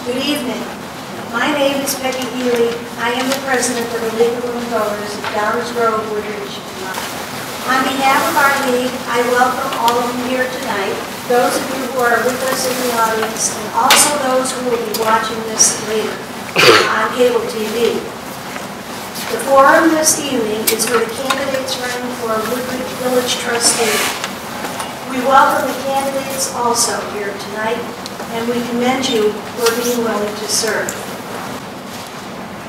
Good evening. My name is Peggy Healy. I am the president of the League of Women Voters of Downers Grove, Woodridge. On behalf of our league, I welcome all of you here tonight, those of you who are with us in the audience, and also those who will be watching this later on cable TV. The forum this evening is for the candidates running for Woodridge Village Trustee. We welcome the candidates also here tonight, and we commend you for being willing to serve.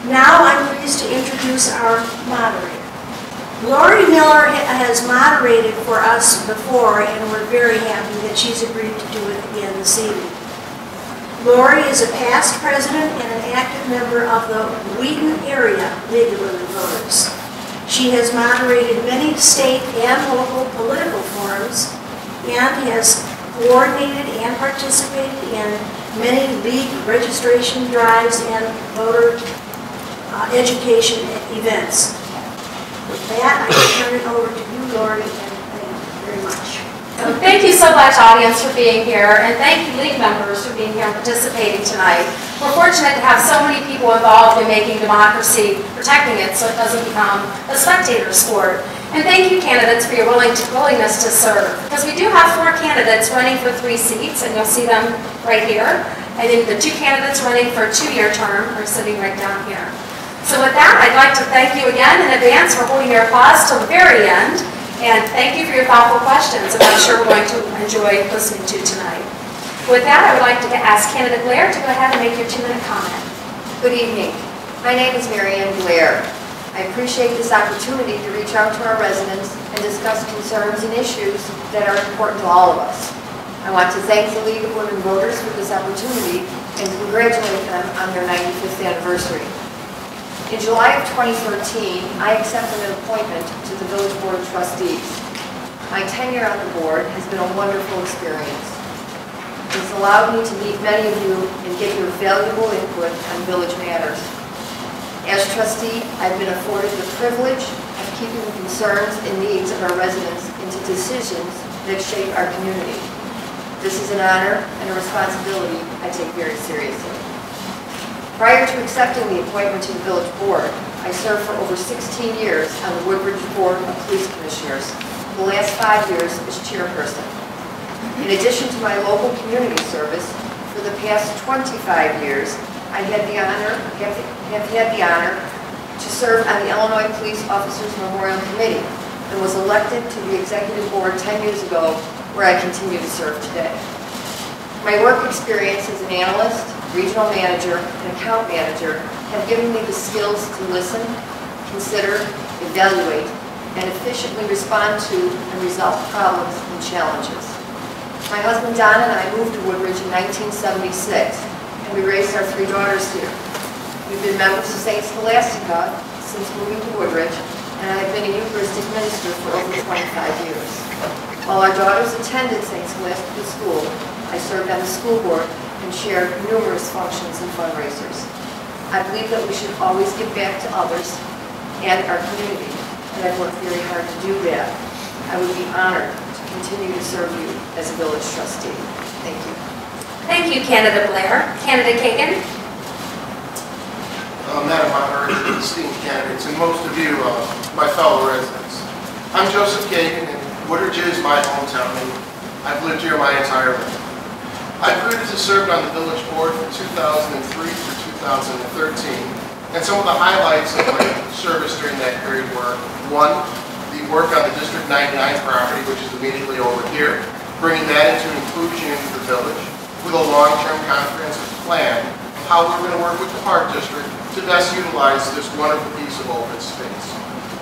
Now I'm pleased to introduce our moderator. Lori Miller has moderated for us before, and we're very happy that she's agreed to do it again this evening. Lori is a past president and an active member of the Wheaton Area League of Women Voters. She has moderated many state and local political forums and has coordinated and participated in many league registration drives and voter education events. With that, I will turn it over to you, Lori, and thank you very much. Thank you so much, audience, for being here, and thank you, league members, for being here and participating tonight. We're fortunate to have so many people involved in making democracy, protecting it so it doesn't become a spectator sport. And thank you, candidates, for your willingness to serve. Because we do have 4 candidates running for 3 seats, and you'll see them right here. And then the 2 candidates running for a 2-year term are sitting right down here. So with that, I'd like to thank you again in advance for holding your applause till the very end. And thank you for your thoughtful questions that I'm sure we're going to enjoy listening to tonight. With that, I would like to ask candidate Blair to go ahead and make your 2-minute comment. Good evening. My name is Marianne Blair. I appreciate this opportunity to reach out to our residents and discuss concerns and issues that are important to all of us. I want to thank the League of Women Voters for this opportunity and congratulate them on their 95th anniversary. In July of 2013, I accepted an appointment to the Village Board of Trustees. My tenure on the board has been a wonderful experience. It's allowed me to meet many of you and get your valuable input on village matters. As trustee, I've been afforded the privilege of keeping the concerns and needs of our residents into decisions that shape our community. This is an honor and a responsibility I take very seriously. Prior to accepting the appointment to the village board, I served for over 16 years on the Woodridge Board of Police Commissioners, the last 5 years as chairperson. In addition to my local community service, for the past 25 years, I have had the honor to serve on the Illinois Police Officers Memorial Committee and was elected to the executive board 10 years ago, where I continue to serve today. My work experience as an analyst, regional manager, and account manager have given me the skills to listen, consider, evaluate, and efficiently respond to and resolve problems and challenges. My husband Don and I moved to Woodridge in 1976, and we raised our 3 daughters here. We've been members of St. Scholastica since moving to Woodridge, and I've been a Eucharistic minister for over 25 years. While our daughters attended St. Scholastica School, I served on the school board and shared numerous functions and fundraisers. I believe that we should always give back to others and our community, and I've worked very hard to do that. I would be honored to continue to serve you as a village trustee. Thank you. Thank you, candidate Blair. Candidate Kagan. Madam Moderator, esteemed candidates, and most of you, my fellow residents. I'm Joseph Kagan, and Woodridge is my hometown, and I've lived here my entire life. I previously served on the village board from 2003 to 2013, and some of the highlights of my service during that period were: 1, the work on the District 99 property, which is immediately over here, bringing that into inclusion into the village, with a long-term comprehensive plan of how we're going to work with the Park District to best utilize this wonderful piece of open space.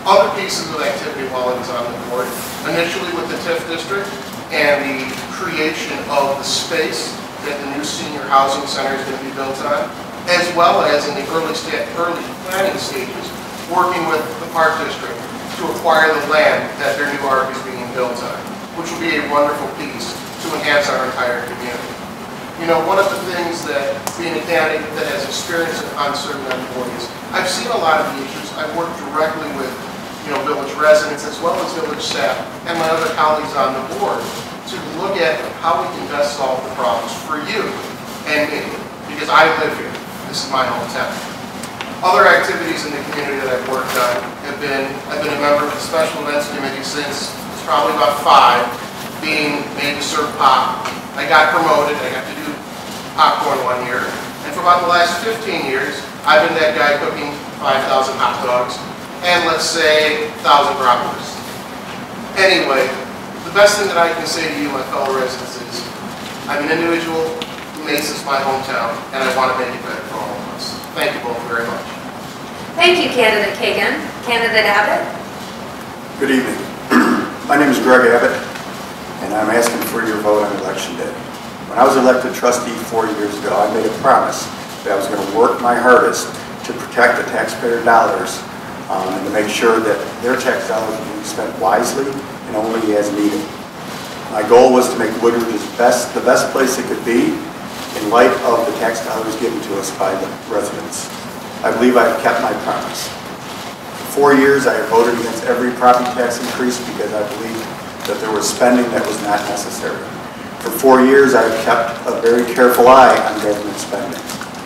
Other pieces of activity while I was on the board, initially with the TIF District and the creation of the space that the new senior housing center is going to be built on, as well as in the early planning stages, working with the Park District to acquire the land that their new ARC is being built on, which will be a wonderful piece to enhance our entire community. You know, one of the things that being a candidate that has experience on serving on the board is I've seen a lot of the issues. I've worked directly with village residents as well as village staff and my other colleagues on the board to look at how we can best solve the problems for you and me, because I live here. This is my hometown. Other activities in the community that I've worked on have been, I've been a member of the Special Events Committee since it's probably about 5, being made to serve pop. I got promoted, I got to do popcorn one year, and for about the last 15 years, I've been that guy cooking 5,000 hot dogs and let's say 1,000 bratwursts. Anyway, the best thing that I can say to you, my fellow residents, is I'm an individual who makes this my hometown, and I want to make it better for all of us. Thank you both very much. Thank you, Candidate Kagan. Candidate Abbott? Good evening. My name is Greg Abbott, and I'm asking for your vote on Election Day. When I was elected trustee 4 years ago, I made a promise that I was going to work my hardest to protect the taxpayer dollars and to make sure that their tax dollars would be spent wisely and only as needed. My goal was to make Woodridge the best place it could be in light of the tax dollars given to us by the residents. I believe I've kept my promise. For 4 years, I have voted against every property tax increase because I believe that there was spending that was not necessary. For 4 years, I have kept a very careful eye on government spending.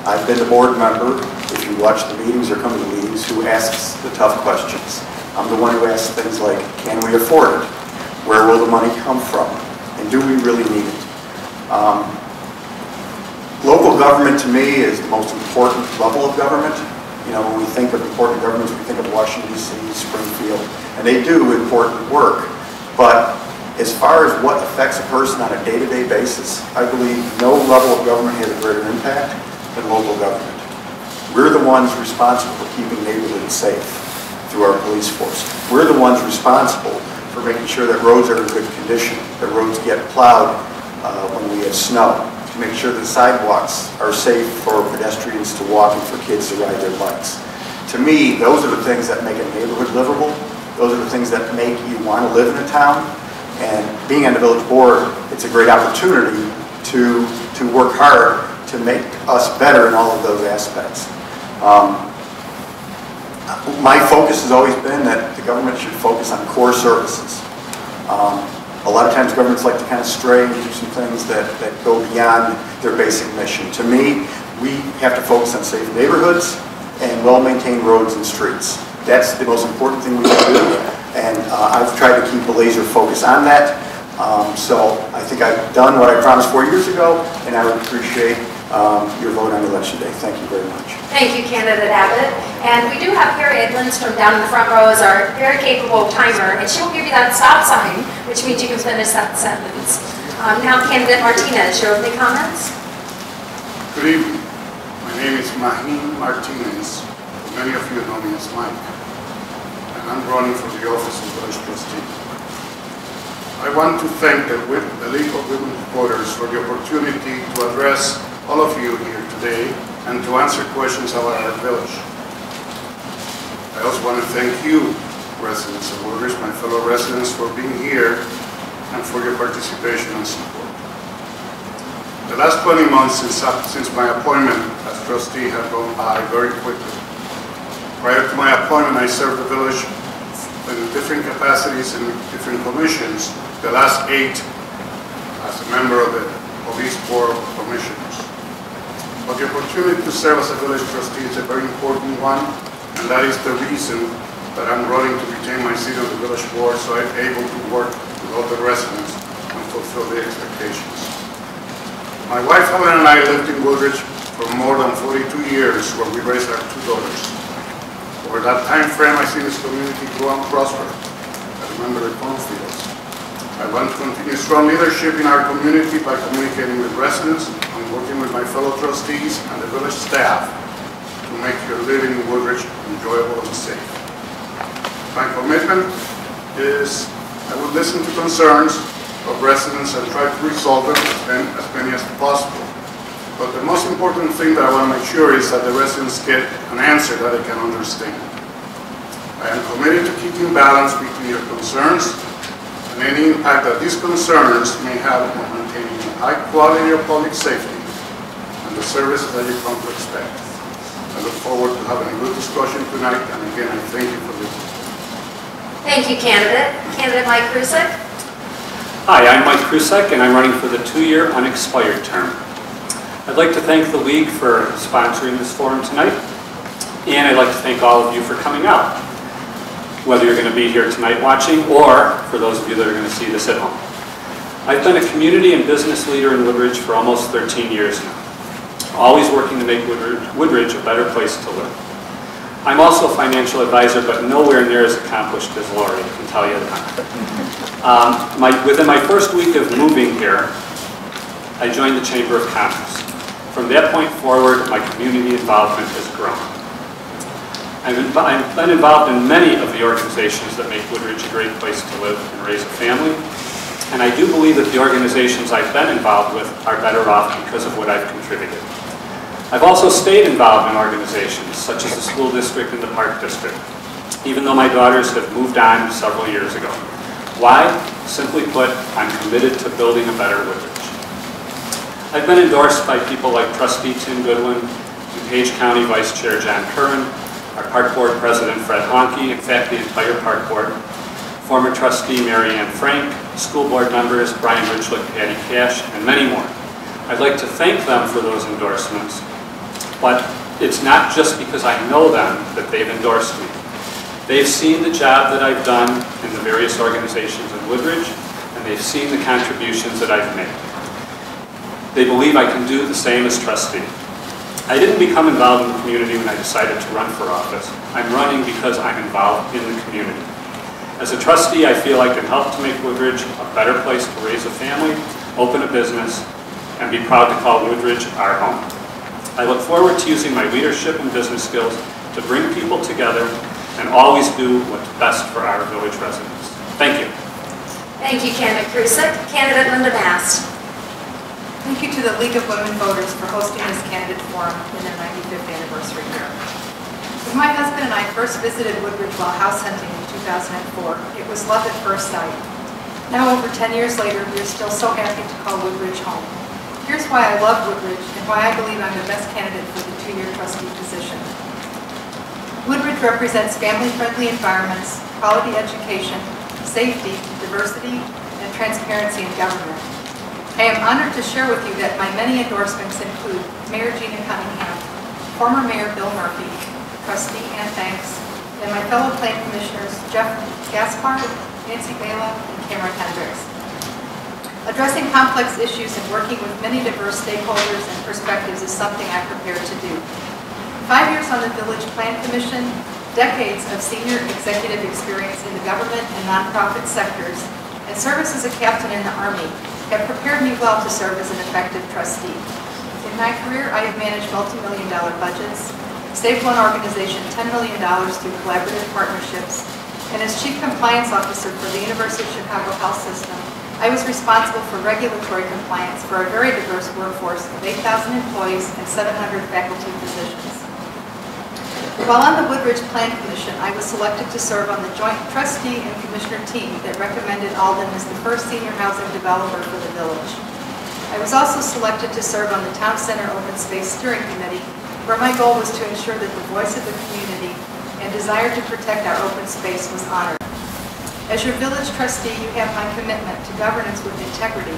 I've been the board member, if you watch the meetings or come to the meetings, who asks the tough questions. I'm the one who asks things like, can we afford it? Where will the money come from? And do we really need it? Local government to me is the most important level of government. You know, when we think of important governments, we think of Washington, D.C., Springfield, and they do important work. But as far as what affects a person on a day-to-day basis, I believe no level of government has a greater impact than local government. We're the ones responsible for keeping neighborhoods safe through our police force. We're the ones responsible for making sure that roads are in good condition, that roads get plowed when we have snow, to make sure that sidewalks are safe for pedestrians to walk and for kids to ride their bikes. To me, those are the things that make a neighborhood livable. Those are the things that make you want to live in a town. And being on the village board, it's a great opportunity to work hard to make us better in all of those aspects. My focus has always been that the government should focus on core services. A lot of times governments like to kind of stray and do some things that go beyond their basic mission. To me, we have to focus on safe neighborhoods and well-maintained roads and streets. That's the most important thing we can do, and I've tried to keep a laser focus on that. So I think I've done what I promised 4 years ago, and I would appreciate your vote on Election Day. Thank you very much. Thank you, Candidate Abbott. And we do have Harriet Lindstrom down in the front row as our very capable timer, and she will give you that stop sign, which means you can finish that sentence. Now, Candidate Martinez, your opening comments? Good evening. My name is Mahim Martinez. Many of you know me as Mike, and I'm running for the office of village trustee. I want to thank the League of Women Voters for the opportunity to address all of you here today and to answer questions about our village. I also want to thank you, residents of Woodridge, my fellow residents, for being here and for your participation and support. The last 20 months since my appointment as trustee have gone by very quickly. Prior to my appointment, I served the village in different capacities and different commissions, the last 8 as a member of the Police Board of Commissioners. But the opportunity to serve as a village trustee is a very important one, and that is the reason that I'm running to retain my seat on the village board so I'm able to work with all the residents and fulfill the expectations. My wife Helen and I lived in Woodridge for more than 42 years where we raised our 2 daughters. Over that time frame, I see this community grow and prosper. I remember the cornfields. I want to continue strong leadership in our community by communicating with residents and working with my fellow trustees and the village staff to make your living in Woodridge enjoyable and safe. My commitment is I will listen to concerns of residents and try to resolve them as many as possible. But the most important thing that I want to make sure is that the residents get an answer that they can understand. I am committed to keeping balance between your concerns and any impact that these concerns may have on maintaining a high quality of public safety and the services that you come to expect. I look forward to having a good discussion tonight, and again, I thank you for listening. Thank you, Candidate. Candidate Mike Krusek? Hi, I'm Mike Krusek, and I'm running for the 2-year unexpired term. I'd like to thank the League for sponsoring this forum tonight, and I'd like to thank all of you for coming out, whether you're going to be here tonight watching or for those of you that are going to see this at home. I've been a community and business leader in Woodridge for almost 13 years now, always working to make Woodridge a better place to live. I'm also a financial advisor, but nowhere near as accomplished as Lori, I can tell you that. Within my first week of moving here, I joined the Chamber of Commerce. From that point forward, my community involvement has grown. I've been involved in many of the organizations that make Woodridge a great place to live and raise a family, and I do believe that the organizations I've been involved with are better off because of what I've contributed. I've also stayed involved in organizations such as the school district and the park district, even though my daughters have moved on several years ago. Why? Simply put, I'm committed to building a better Woodridge. I've been endorsed by people like Trustee Tim Goodwin, DuPage County Vice Chair John Curran, our Park Board President Fred Honke, in fact the entire Park Board, former Trustee Mary Ann Frank, school board members Brian Richlick, Patty Cash, and many more. I'd like to thank them for those endorsements, but it's not just because I know them that they've endorsed me. They've seen the job that I've done in the various organizations in Woodridge, and they've seen the contributions that I've made. They believe I can do the same as trustee. I didn't become involved in the community when I decided to run for office. I'm running because I'm involved in the community. As a trustee, I feel I can help to make Woodridge a better place to raise a family, open a business, and be proud to call Woodridge our home. I look forward to using my leadership and business skills to bring people together and always do what's best for our village residents. Thank you. Thank you, candidate Krusek. Candidate Linda Mast. Thank you to the League of Women Voters for hosting this candidate forum in their 95th anniversary year. When my husband and I first visited Woodridge while house hunting in 2004, it was love at first sight. Now, over 10 years later, we are still so happy to call Woodridge home. Here's why I love Woodridge and why I believe I'm the best candidate for the 2-year trustee position. Woodridge represents family-friendly environments, quality education, safety, diversity, and transparency in government. I am honored to share with you that my many endorsements include Mayor Gina Cunningham, former Mayor Bill Murphy, Trustee Ann Thanks, and my fellow Plan Commissioners Jeff Gaspar, Nancy Bela, and Cameron Hendricks. Addressing complex issues and working with many diverse stakeholders and perspectives is something I'm prepared to do. 5 years on the Village Plan Commission, decades of senior executive experience in the government and nonprofit sectors, and service as a captain in the Army have prepared me well to serve as an effective trustee. In my career, I have managed multi-million-dollar budgets, saved one organization $10 million through collaborative partnerships, and as Chief Compliance Officer for the University of Chicago Health System, I was responsible for regulatory compliance for a very diverse workforce of 8,000 employees and 700 faculty positions. While on the Woodridge Plan Commission, I was selected to serve on the joint trustee and commissioner team that recommended Alden as the first senior housing developer for the village. I was also selected to serve on the Town Center Open Space Steering Committee, where my goal was to ensure that the voice of the community and desire to protect our open space was honored. As your village trustee, you have my commitment to governance with integrity,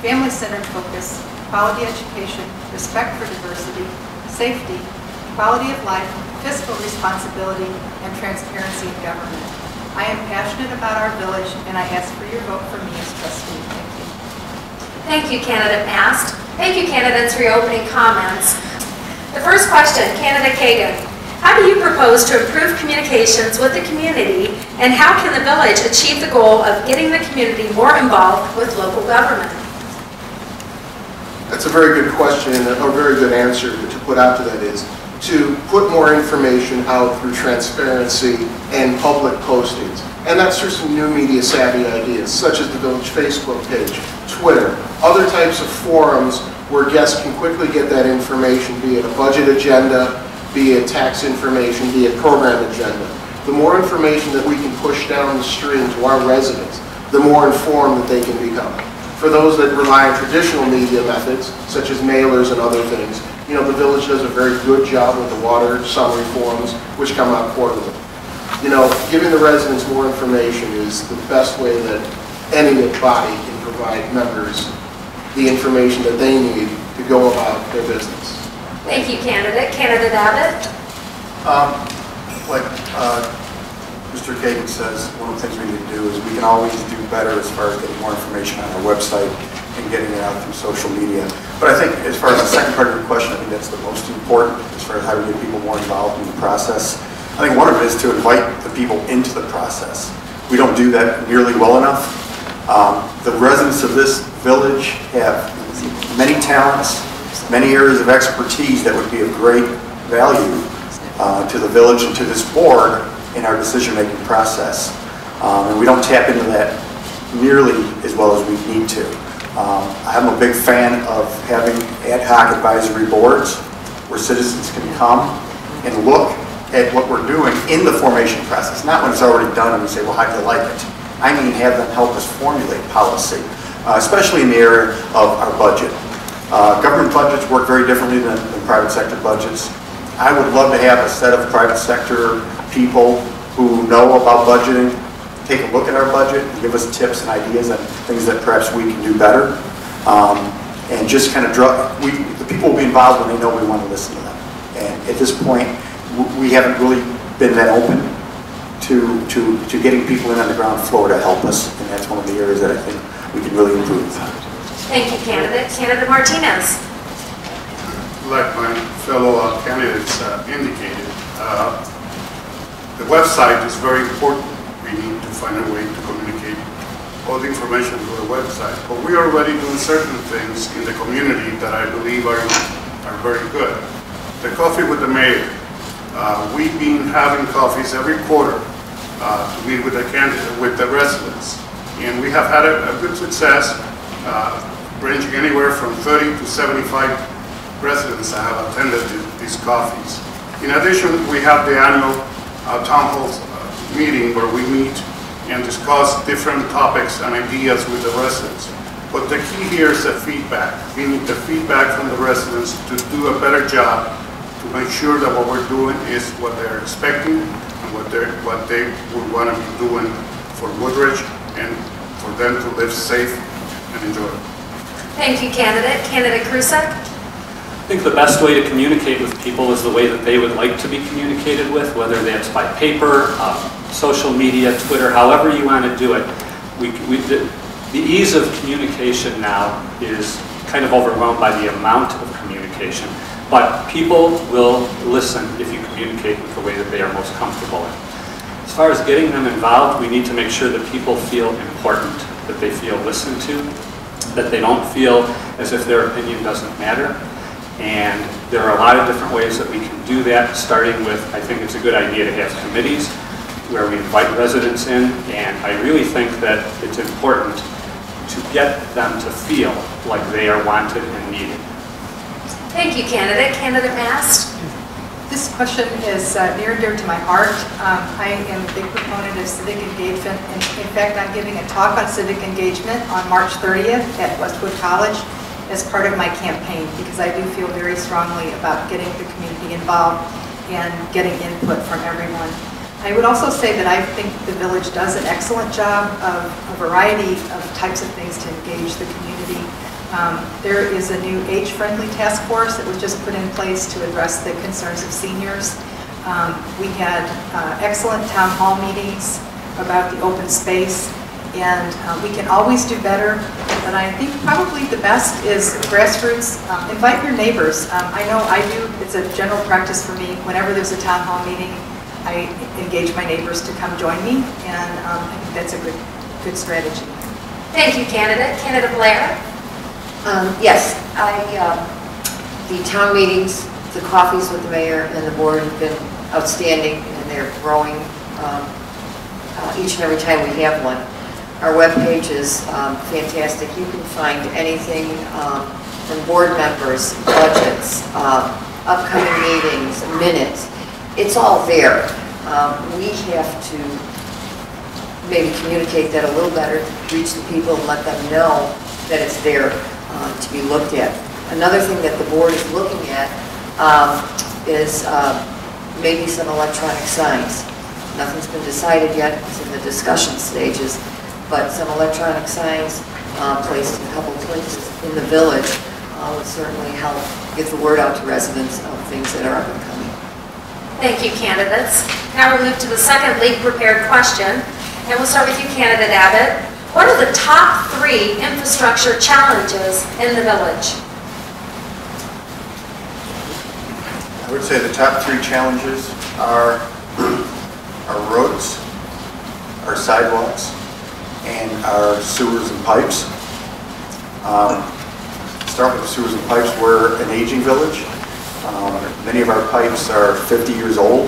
family-centered focus, quality education, respect for diversity, safety, quality of life, fiscal responsibility, and transparency in government. I am passionate about our village, and I ask for your vote for me as trustee. Thank you. Thank you, Candidate Mast. Thank you, candidates, for your opening comments. The first question, Candidate Kagan. How do you propose to improve communications with the community, and how can the village achieve the goal of getting the community more involved with local government? That's a very good question, and a very good answer to put out to that is to put more information out through transparency and public postings. And that's through some new media savvy ideas, such as the Village Facebook page, Twitter, other types of forums where guests can quickly get that information, be it a budget agenda, be it tax information, be it program agenda. The more information that we can push down the stream to our residents, the more informed that they can become. For those that rely on traditional media methods, such as mailers and other things, you know, the village does a very good job with the water summary forms, which come out quarterly. You know, giving the residents more information is the best way that any body can provide members the information that they need to go about their business. Thank you, candidate. Candidate Abbott? Like Mr. Kagan says, one of the things we need to do is we can always do better as far as getting more information on our website and getting it out through social media. But I think as far as the second part of your question, I think that's the most important as far as how we get people more involved in the process. I think one of it is to invite the people into the process. We don't do that nearly well enough. The residents of this village have many talents, many areas of expertise that would be of great value to the village and to this board in our decision-making process. And we don't tap into that nearly as well as we need to. I'm a big fan of having ad hoc advisory boards where citizens can come and look at what we're doing in the formation process, not when it's already done and we say, well, how do you like it? I mean, have them help us formulate policy, especially in the area of our budget. Government budgets work very differently than private sector budgets. I would love to have a set of private sector people who know about budgeting take a look at our budget and give us tips and ideas on things that perhaps we can do better. And just kind of the people will be involved when they know we want to listen to them. And at this point, we haven't really been that open to getting people in on the ground floor to help us. And that's one of the areas that I think we can really improve. Thank you, candidate. Candidate Martinez? Like my fellow candidates indicated, the website is very important. We need to find a way to communicate all the information through the website. But we are already doing certain things in the community that I believe are very good. The Coffee with the Mayor. We've been having coffees every quarter to meet with the residents. And we have had a good success, ranging anywhere from 30 to 75 residents that have attended these coffees. In addition, we have the annual town hall meeting where we meet and discuss different topics and ideas with the residents. But the key here is the feedback. We need the feedback from the residents to do a better job, to make sure that what we're doing is what they're expecting and what they would want to be doing for Woodridge and for them to live safe and enjoy it. Thank you, candidate. Candidate Krusek? I think the best way to communicate with people is the way that they would like to be communicated with, whether that's by paper, social media, Twitter, however you want to do it. The ease of communication now is kind of overwhelmed by the amount of communication, but people will listen if you communicate with the way that they are most comfortable in. As far as getting them involved, we need to make sure that people feel important, that they feel listened to, that they don't feel as if their opinion doesn't matter. And there are a lot of different ways that we can do that, starting with, I think it's a good idea to have committees where we invite residents in, and I really think that it's important to get them to feel like they are wanted and needed. Thank you, candidate. Candidate Mast? This question is near and dear to my heart. I am a big proponent of civic engagement. And in fact, I'm giving a talk on civic engagement on March 30th at Westwood College as part of my campaign, because I do feel very strongly about getting the community involved and getting input from everyone. I would also say that I think the village does an excellent job of a variety of types of things to engage the community. There is a new age-friendly task force that was just put in place to address the concerns of seniors. We had excellent town hall meetings about the open space, and we can always do better. But I think probably the best is grassroots. Invite your neighbors. I know I do. It's a general practice for me. Whenever there's a town hall meeting, I engage my neighbors to come join me, and I think that's a good strategy. Thank you, candidate. Candidate Blair? Yes, the town meetings, the coffees with the mayor and the board have been outstanding, and they're growing each and every time we have one. Our webpage is fantastic. You can find anything from board members, budgets, upcoming meetings, minutes. It's all there. We have to maybe communicate that a little better, reach the people and let them know that it's there to be looked at. Another thing that the board is looking at is maybe some electronic signs. Nothing's been decided yet. It's in the discussion stages. But some electronic signs placed in a couple places in the village would certainly help get the word out to residents of things that are up and coming. Thank you, candidates. Now we'll move to the second league prepared question, and we'll start with you, candidate Abbott. What are the top 3 infrastructure challenges in the village? I would say the top 3 challenges are our roads, our sidewalks, and our sewers and pipes. Start with the sewers and pipes. We're an aging village. Many of our pipes are 50 years old.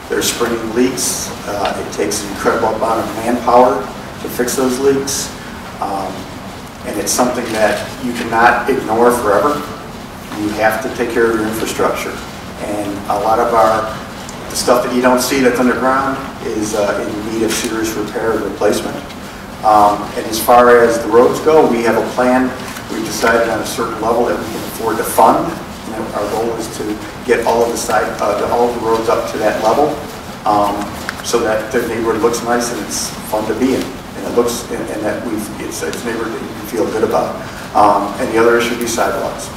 They're springing leaks. It takes an incredible amount of manpower to fix those leaks. And it's something that you cannot ignore forever. You have to take care of your infrastructure. And a lot of the stuff that you don't see that's underground is in need of serious repair or replacement. And as far as the roads go, we have a plan. We've decided on a certain level that we can afford to fund. And our goal is to get all of the roads up to that level, so that the neighborhood looks nice and it's fun to be in, and it looks and that it's a neighborhood that you can feel good about. And the other issue would be sidewalks.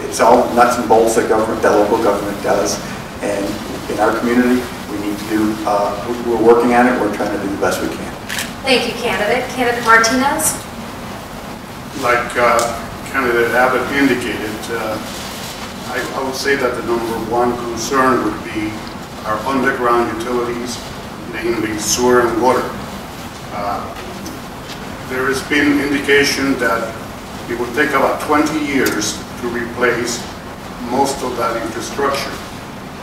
It's all nuts and bolts that local government does, and in our community we need to do. We're working on it. We're trying to do the best we can. Thank you, candidate. Candidate Martinez. Like Candidate Abbott indicated, I would say that the #1 concern would be our underground utilities, namely sewer and water. There has been indication that it would take about 20 years to replace most of that infrastructure,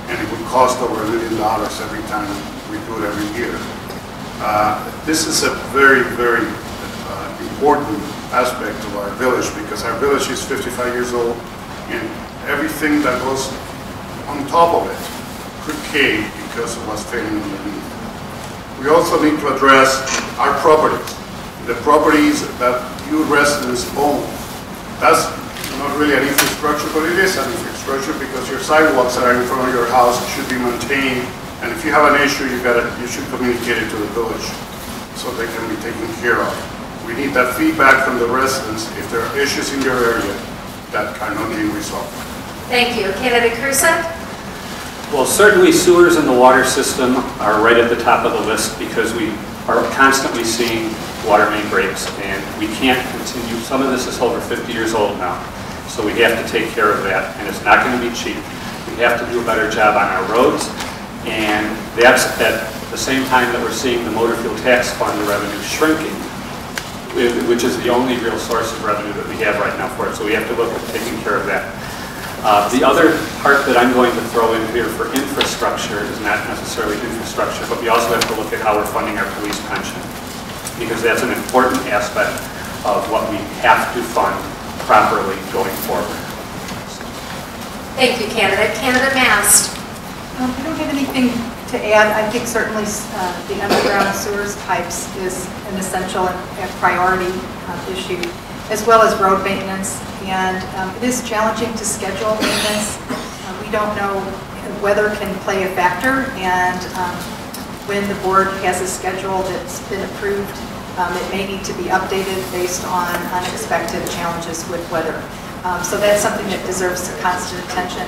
and it would cost over $1 million every time we do it every year. This is a very, very important aspect of our village, because our village is 55 years old, and everything that goes on top of it could cave because of what's failing underneath. We also need to address our properties, the properties that you residents own. That's not really an infrastructure, but it is an infrastructure, because your sidewalks that are in front of your house should be maintained, and if you have an issue, you should communicate it to the village so they can be taken care of. We need that feedback from the residents if there are issues in your area that cannot be resolved. Thank you. Candidate Krusek? Well, certainly sewers and the water system are right at the top of the list, because we are constantly seeing water main breaks, and we can't continue. Some of this is over 50 years old now, so we have to take care of that, and it's not going to be cheap. We have to do a better job on our roads, and that's at the same time that we're seeing the motor fuel tax fund revenue shrinking, which is the only real source of revenue that we have right now for it, so we have to look at taking care of that. The other part that I'm going to throw in here for infrastructure is not necessarily infrastructure, but we also have to look at how we're funding our police pension, because that's an important aspect of what we have to fund properly going forward. Thank you, candidate. Candidate Mast. I don't have anything to add. I think certainly the underground sewers pipes is an essential and priority issue, as well as road maintenance. And it is challenging to schedule maintenance. We don't know, weather can play a factor, and when the board has a schedule that's been approved, it may need to be updated based on unexpected challenges with weather. So that's something that deserves constant attention.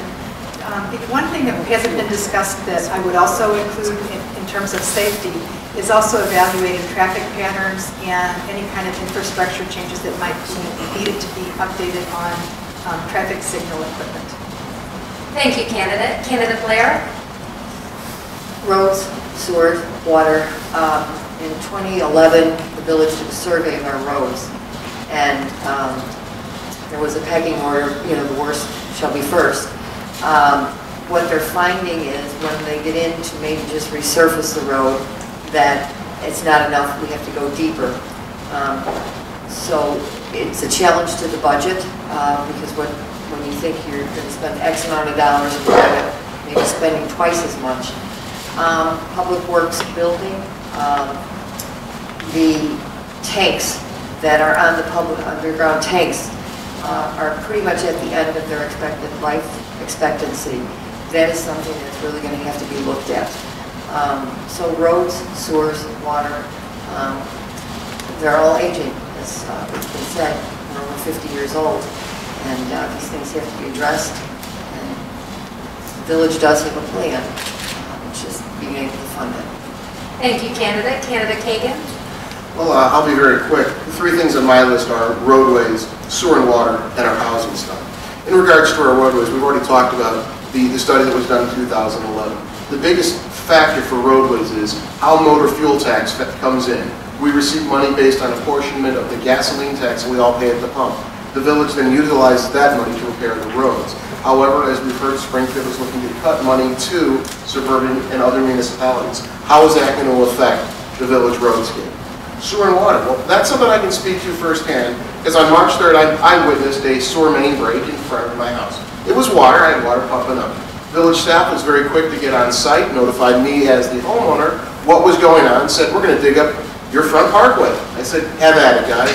One thing that hasn't been discussed that I would also include in terms of safety is also evaluating traffic patterns and any kind of infrastructure changes that might be needed to be updated on traffic signal equipment. Thank you, candidate. Candidate Blair? Roads, sewers, water. In 2011, the village did a survey of our roads, and there was a pecking order, the worst shall be first. What they're finding is when they get in to maybe just resurface the road, that it's not enough, we have to go deeper. So it's a challenge to the budget, because when you think you're going to spend X amount of dollars, and you're going to maybe spending twice as much. Public Works building, the tanks that are on the public underground tanks are pretty much at the end of their expected life expectancy. That is something that's really going to have to be looked at. So roads, sewers, water, they're all aging, as has been said. We're over 50 years old. and these things have to be addressed. And the village does have a plan, which is being able to fund it. Thank you, candidate. Candidate Kagan? Well, I'll be very quick. The three things on my list are roadways, sewer and water, and our housing stock. In regards to our roadways, we've already talked about the study that was done in 2011. The biggest factor for roadways is how motor fuel tax comes in. We receive money based on apportionment of the gasoline tax that we all pay at the pump. The village then utilizes that money to repair the roads. However, as we've heard, Springfield is looking to cut money to suburban and other municipalities. How is that going to affect the village roadscape? Sewer and water, well, that's something I can speak to firsthand, because on March 3rd, I witnessed a sewer main break in front of my house. It was water, I had water pumping up. Village staff was very quick to get on site, notified me as the homeowner what was going on, said, we're going to dig up your front parkway. I said, have at it, guys.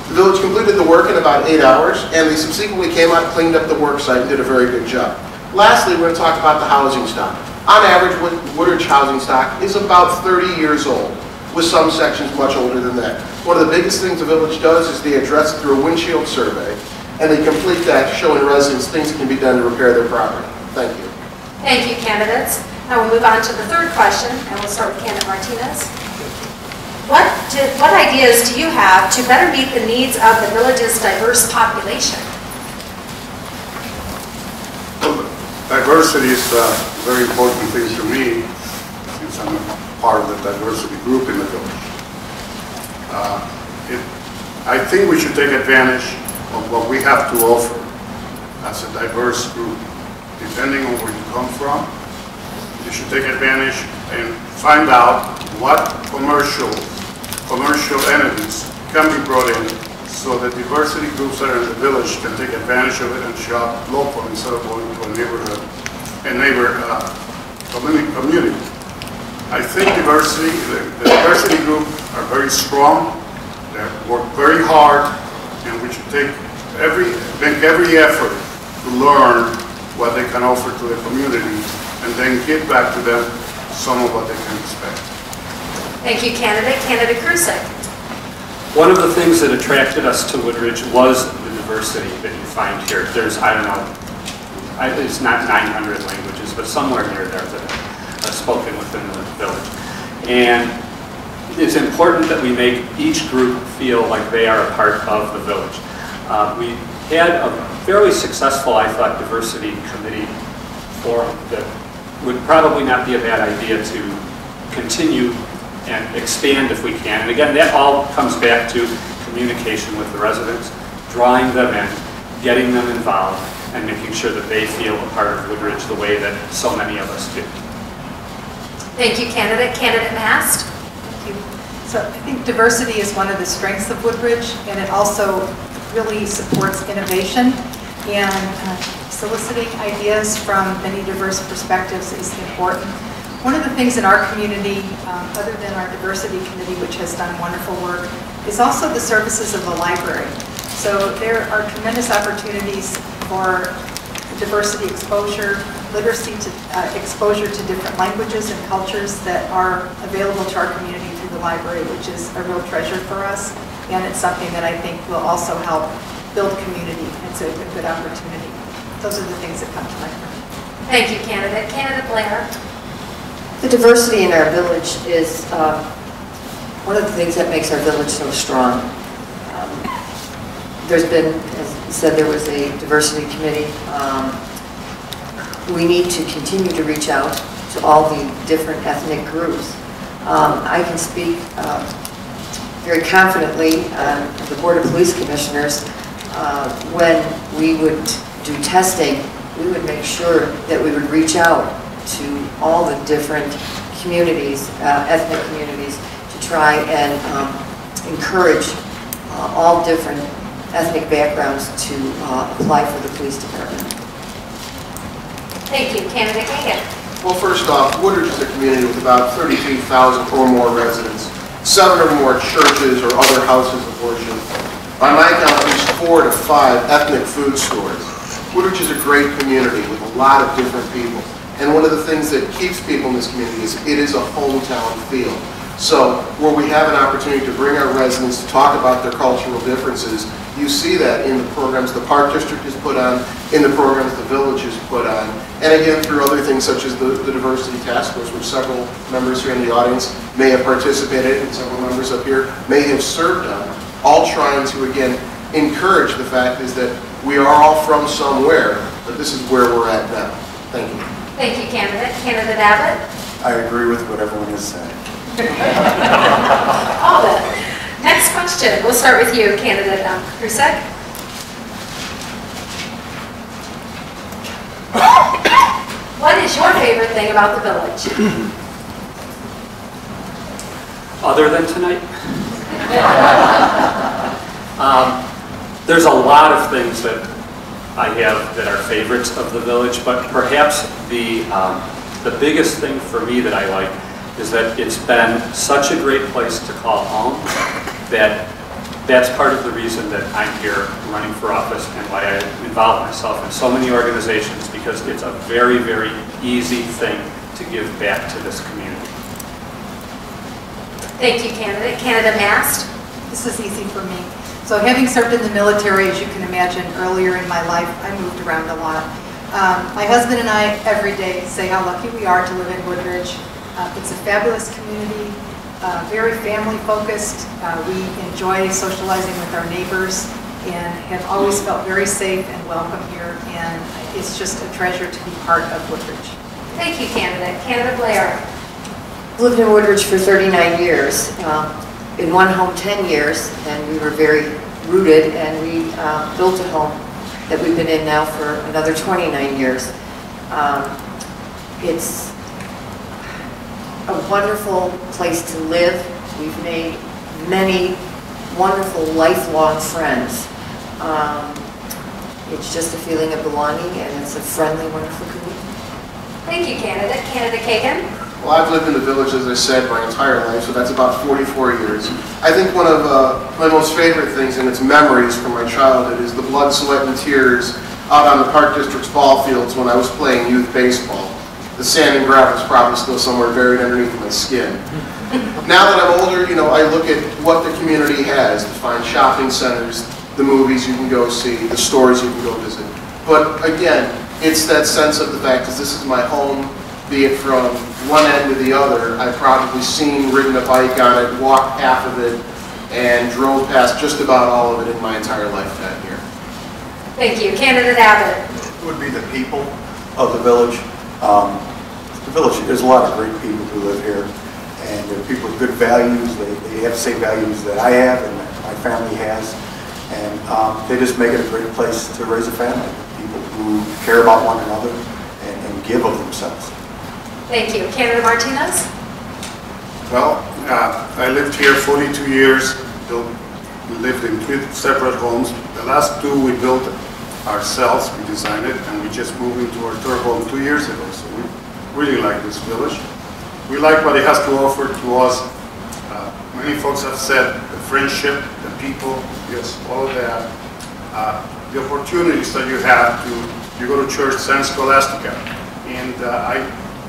The village completed the work in about 8 hours, and they subsequently came out, cleaned up the work site, and did a very good job. Lastly, we're going to talk about the housing stock. On average, Woodridge housing stock is about 30 years old, with some sections much older than that. One of the biggest things the village does is they address it through a windshield survey, and they complete that showing residents things that can be done to repair their property. Thank you. Thank you, candidates. Now we'll move on to the third question, and we'll start with candidate Martinez. What ideas do you have to better meet the needs of the village's diverse population? Diversity is a very important thing to me, since I'm a part of the diversity group in the village. I think we should take advantage of what we have to offer as a diverse group. Depending on where you come from, you should take advantage and find out what commercial entities can be brought in so that diversity groups that are in the village can take advantage of it and shop local instead of going to a community. I think the diversity group are very strong, they work very hard, and we should make every effort to learn what they can offer to the community and then give back to them some of what they can expect. Thank you, candidate. Candidate Krusek. One of the things that attracted us to Woodridge was the diversity that you find here. There's, I don't know, it's not 900 languages, but somewhere near there that are spoken within the village. And it's important that we make each group feel like they are a part of the village. We had a fairly successful, I thought, diversity committee forum that would probably not be a bad idea to continue and expand if we can. And again, that all comes back to communication with the residents, drawing them in, getting them involved, and making sure that they feel a part of Woodridge the way that so many of us do. Thank you, candidate. Candidate Mast. Thank you. So I think diversity is one of the strengths of Woodridge, and it also really supports innovation, and soliciting ideas from many diverse perspectives is important. One of the things in our community, other than our diversity committee, which has done wonderful work, is also the services of the library. So there are tremendous opportunities for diversity exposure, literacy exposure to different languages and cultures that are available to our community through the library, which is a real treasure for us. And it's something that I think will also help build community. It's a good opportunity. Those are the things that come to mind. Thank you, candidate. Candidate Blair. The diversity in our village is one of the things that makes our village so strong. There's been, as you said, there was a diversity committee. We need to continue to reach out to all the different ethnic groups. I can speak very confidently on the Board of Police Commissioners. When we would do testing, we would make sure that we would reach out to all the different communities, ethnic communities, to try and encourage all different ethnic backgrounds to apply for the police department. Thank you. Candidate Kagan. Well, first off, Woodridge is a community with about 32,000 or more residents, 7 or more churches or other houses of worship. By my count, at least 4 to 5 ethnic food stores. Woodridge is a great community with a lot of different people. And one of the things that keeps people in this community is it is a hometown feel. So where we have an opportunity to bring our residents to talk about their cultural differences You see that in the programs the Park District has put on, in the programs the Village has put on, and again through other things such as the Diversity Task Force, which several members here in the audience may have participated in, several members up here may have served on, all trying to, again, encourage the fact is that we are all from somewhere, but this is where we're at now. Thank you. Thank you, candidate. Candidate Abbott? I agree with what everyone has said. All of it. Next question. We'll start with you, candidate Krusek. What is your favorite thing about the village? Other than tonight? There's a lot of things that I have that are favorites of the village, but perhaps the biggest thing for me that I like is that it's been such a great place to call home that's part of the reason that I'm here running for office and why I involve myself in so many organizations, because it's a very, very easy thing to give back to this community. Thank you, candidate. Candidate Mast? This is easy for me. So having served in the military, as you can imagine, earlier in my life, I moved around a lot. My husband and I every day say how lucky we are to live in Woodridge. It's a fabulous community, very family focused. We enjoy socializing with our neighbors and have always felt very safe and welcome here, and it's just a treasure to be part of Woodridge. Thank you, candidate. Candidate Blair? I've lived in Woodridge for 39 years. In one home 10 years, and we were very rooted, and we built a home that we've been in now for another 29 years. It's a wonderful place to live. We've made many wonderful lifelong friends. It's just a feeling of belonging, and it's a friendly, wonderful community. Thank you, candidate. Candidate Kagan? Well, I've lived in the village, as I said, my entire life, so that's about 44 years. I think one of my most favorite things and its memories from my childhood is the blood, sweat, and tears out on the Park District's ball fields when I was playing youth baseball. The sand and gravel is probably still somewhere buried underneath my skin. Now that I'm older, you know, I look at what the community has to find shopping centers, the movies you can go see, the stores you can go visit. But again, it's that sense of the fact that this is my home, be it from one end to the other. I've probably seen, ridden a bike on it, walked half of it, and drove past just about all of it in my entire lifetime here. Thank you. Candidate Abbott? It would be the people of the village. The village, there's a lot of great people who live here, and they're people with good values. They have the same values that I have and that my family has, and they just make it a great place to raise a family. People who care about one another and give of themselves. Thank you. Candidate Martinez? Well, I lived here 42 years, we lived in 3 separate homes. The last 2 we built ourselves, we designed it, and we just moved into our 3rd home 2 years ago. So we really like this village. We like what it has to offer to us. Many folks have said the friendship, the people, yes, all of that. The opportunities that you have you go to church, San Scholastica, and I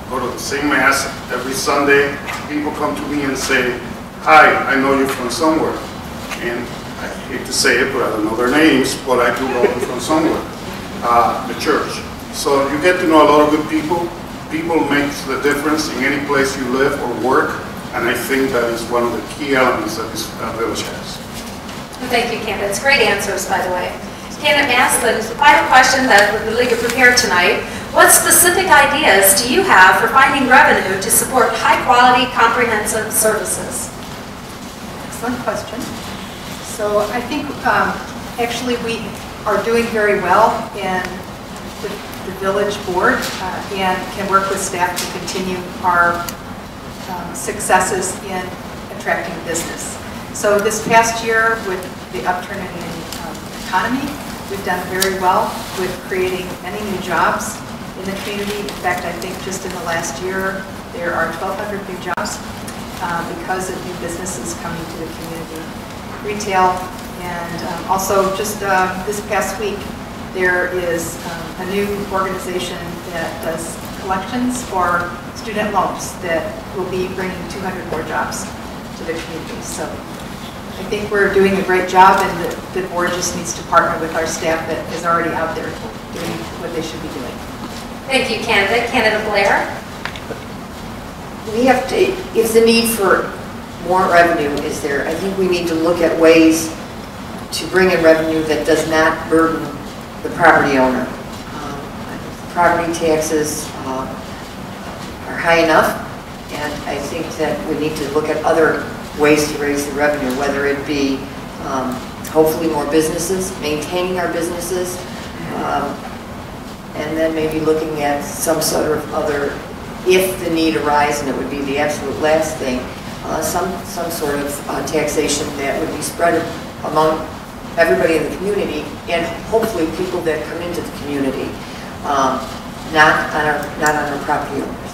go to the same mass every Sunday. People come to me and say, hi, I know you from somewhere. And I hate to say it, but I don't know their names, but I do know them from somewhere, the church. So you get to know a lot of good people. People make the difference in any place you live or work, and I think that is one of the key elements that this village has. Thank you, candidates. Great answers, by the way. Candidate Mast, the final question that the League have prepared tonight: what specific ideas do you have for finding revenue to support high-quality, comprehensive services? Excellent question. So I think actually we are doing very well in the village board and can work with staff to continue our successes in attracting business. So this past year, with the upturn in the economy, we've done very well with creating many new jobs in the community. In fact, I think just in the last year, there are 1,200 new jobs because of new businesses coming to the community. Retail, and also just this past week, there is a new organization that does collections for student loans that will be bringing 200 more jobs to the community. So I think we're doing a great job, and the board just needs to partner with our staff that is already out there doing what they should be doing. Thank you, candidate. Candidate Blair? We have to, if the need for more revenue is there, I think we need to look at ways to bring in revenue that does not burden the property owner. Property taxes are high enough, and I think that we need to look at other ways to raise the revenue, whether it be hopefully more businesses, maintaining our businesses, and then maybe looking at some sort of other, if the need arises, and it would be the absolute last thing, some sort of taxation that would be spread among everybody in the community, and hopefully people that come into the community, not on our property owners.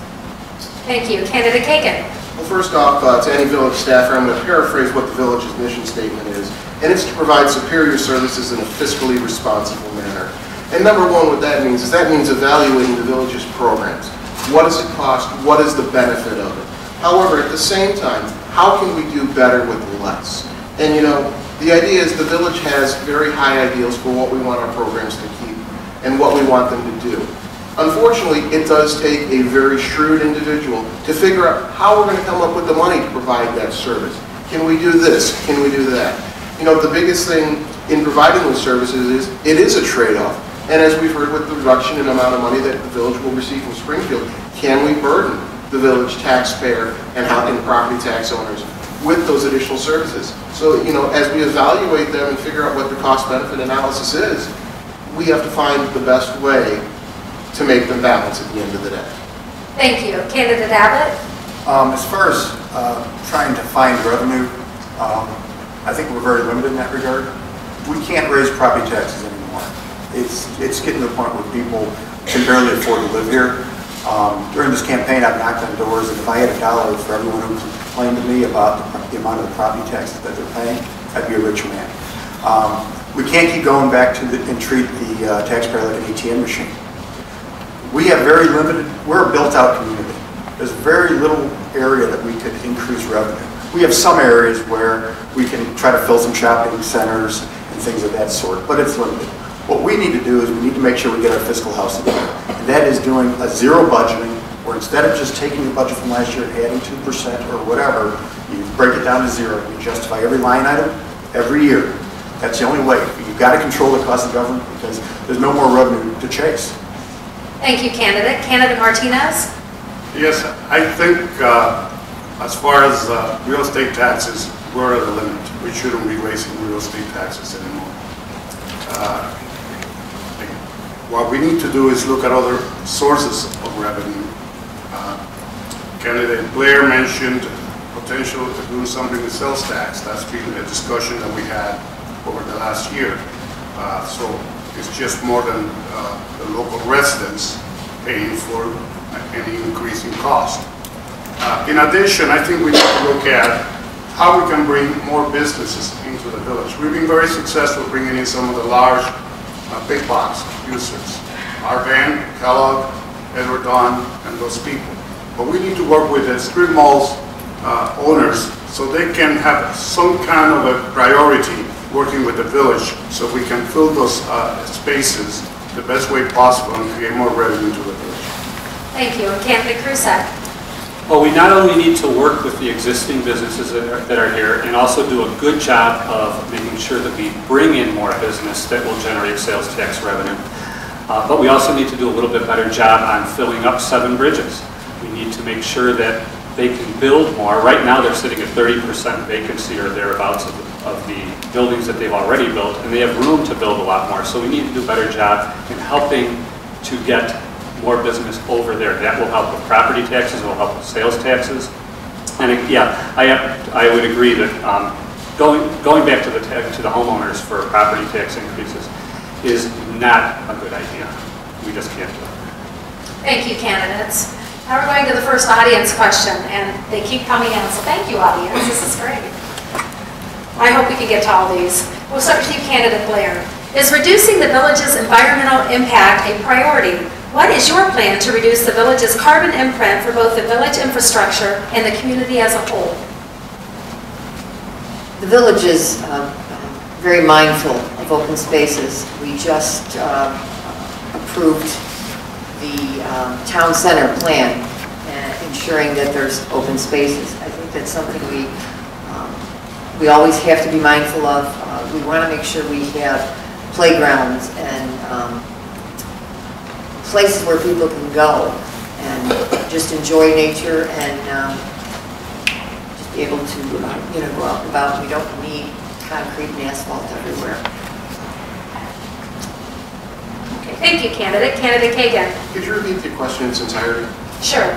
Thank you. Candidate Kagan? Well, first off, to any village staffer, I'm going to paraphrase what the village's mission statement is, and it's to provide superior services in a fiscally responsible manner. And number one, what that means is evaluating the village's programs. What does it cost? What is the benefit of it? However, at the same time, how can we do better with less? And you know, the idea is the village has very high ideals for what we want our programs to keep and what we want them to do. Unfortunately, it does take a very shrewd individual to figure out how we're going to come up with the money to provide that service. Can we do this? Can we do that? You know, the biggest thing in providing those services is it is a trade-off. And as we've heard with the reduction in amount of money that the village will receive from Springfield, can we burden the village taxpayer and property tax owners with those additional services? So, you know, as we evaluate them and figure out what the cost-benefit analysis is, we have to find the best way to make them balance at the end of the day. Thank you. Candidate Abbott? As far as trying to find revenue, I think we're very limited in that regard. We can't raise property taxes anymore. It's getting to the point where people can barely afford to live here. During this campaign, I've knocked on doors, and if I had $1 for everyone who complained to me about the amount of the property taxes that they're paying, I'd be a rich man. We can't keep going back to and treat the taxpayer like an ATM machine. We have very limited, we're a built-out community. There's very little area that we could increase revenue. We have some areas where we can try to fill some shopping centers and things of that sort, but it's limited. What we need to do is we need to make sure we get our fiscal house together. And that is doing a zero budgeting, where instead of just taking the budget from last year and adding 2% or whatever, you break it down to zero. You justify every line item every year. That's the only way. You've got to control the cost of government because there's no more revenue to chase. Thank you, candidate. Candidate Martinez? Yes, I think as far as real estate taxes, we're at the limit. We shouldn't be raising real estate taxes anymore. What we need to do is look at other sources of revenue. Candidate Blair mentioned potential to do something with sales tax. That's been a discussion that we had over the last year. So it's just more than the local residents paying for any increase in cost. In addition, I think we need to look at how we can bring more businesses into the village. We've been very successful bringing in some of the large big box users. Arban, Kellogg, Edward Don, and those people. But we need to work with the strip malls owners so they can have some kind of a priority working with the village so we can fill those spaces the best way possible and create more revenue to the village. Thank you. Candidate Krusek? Well, we not only need to work with the existing businesses that are here and also do a good job of making sure that we bring in more business that will generate sales tax revenue, but we also need to do a little bit better job on filling up 7 bridges. We need to make sure that they can build more. Right now they're sitting at 30% vacancy or thereabouts of the buildings that they've already built, and they have room to build a lot more. So we need to do a better job in helping to get more business over there. That will help with property taxes, it will help with sales taxes. And yeah, I would agree that going back to the homeowners for property tax increases is not a good idea. We just can't do it. Thank you, candidates. Now we're going to the first audience question, and they keep coming in, so thank you, audience. This is great. I hope we can get to all these. We'll start with you, Candidate Blair. Is reducing the village's environmental impact a priority? What is your plan to reduce the village's carbon imprint for both the village infrastructure and the community as a whole? The village is very mindful of open spaces. We just approved the town center plan, ensuring that there's open spaces. I think that's something we always have to be mindful of. We want to make sure we have playgrounds and places where people can go and just enjoy nature and just be able to go out and about. We don't need concrete and asphalt everywhere. Okay, thank you, candidate. Candidate Kagan. Could you repeat the question in its entirety? Sure.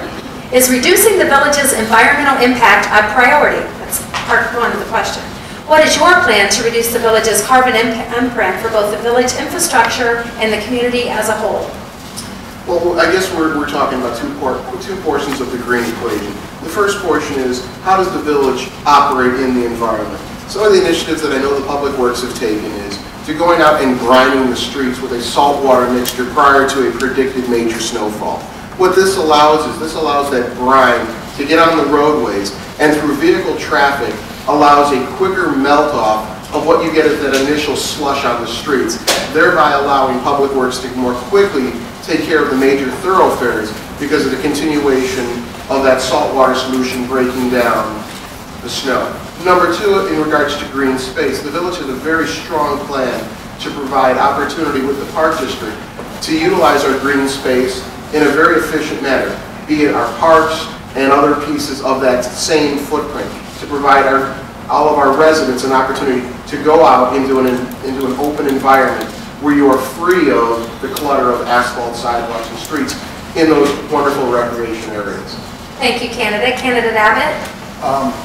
Is reducing the village's environmental impact a priority? That's part one of the question. What is your plan to reduce the village's carbon imprint for both the village infrastructure and the community as a whole? Well, I guess we're talking about two portions of the green equation. The first portion is, how does the village operate in the environment? Some of the initiatives that I know the Public Works have taken is to going out and grinding the streets with a saltwater mixture prior to a predicted major snowfall. What this allows that brine to get on the roadways, and through vehicle traffic allows a quicker melt off of what you get as that initial slush on the streets, thereby allowing Public Works to more quickly take care of the major thoroughfares because of the continuation of that saltwater solution breaking down the snow. Number two, in regards to green space, the village has a very strong plan to provide opportunity with the Park District to utilize our green space in a very efficient manner, be it our parks and other pieces of that same footprint, to provide all of our residents an opportunity to go out into an open environment where you are free of the clutter of asphalt sidewalks and streets in those wonderful recreation areas. Thank you, candidate. Candidate Abbott?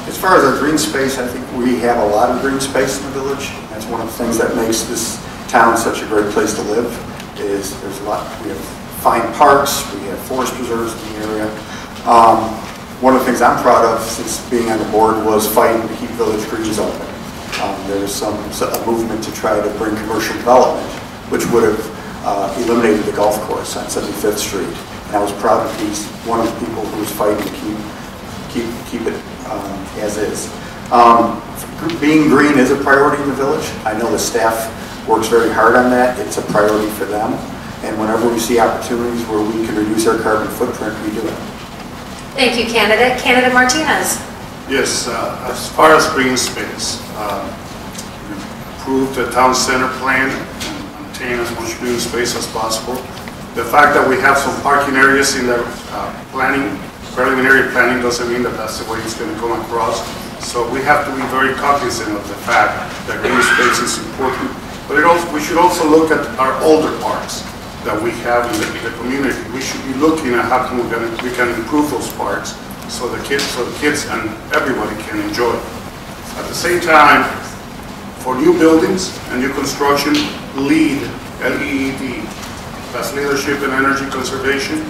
As far as our green space, I think we have a lot of green space in the village. That's one of the things that makes this town such a great place to live, is there's a lot. We have fine parks, we have forest preserves in the area. One of the things I'm proud of since being on the board was fighting to keep Village Greens open. There's a movement to try to bring commercial development, which would have eliminated the golf course on 75th Street. And I was proud to be one of the people who was fighting to keep it as is. Being green is a priority in the village. I know the staff works very hard on that. It's a priority for them. And whenever we see opportunities where we can reduce our carbon footprint, we do it. Thank you, candidate. Candidate Martinez? Yes, as far as green space, we approved the town center plan and maintain as much green space as possible. The fact that we have some parking areas in the preliminary planning doesn't mean that that's the way it's going to come across. So we have to be very cognizant of the fact that green space is important. But we should also look at our older parks that we have in the community. We should be looking at how we can improve those parks so the kids and everybody can enjoy. At the same time, for new buildings and new construction, LEED, L-E-E-D, that's leadership in energy conservation.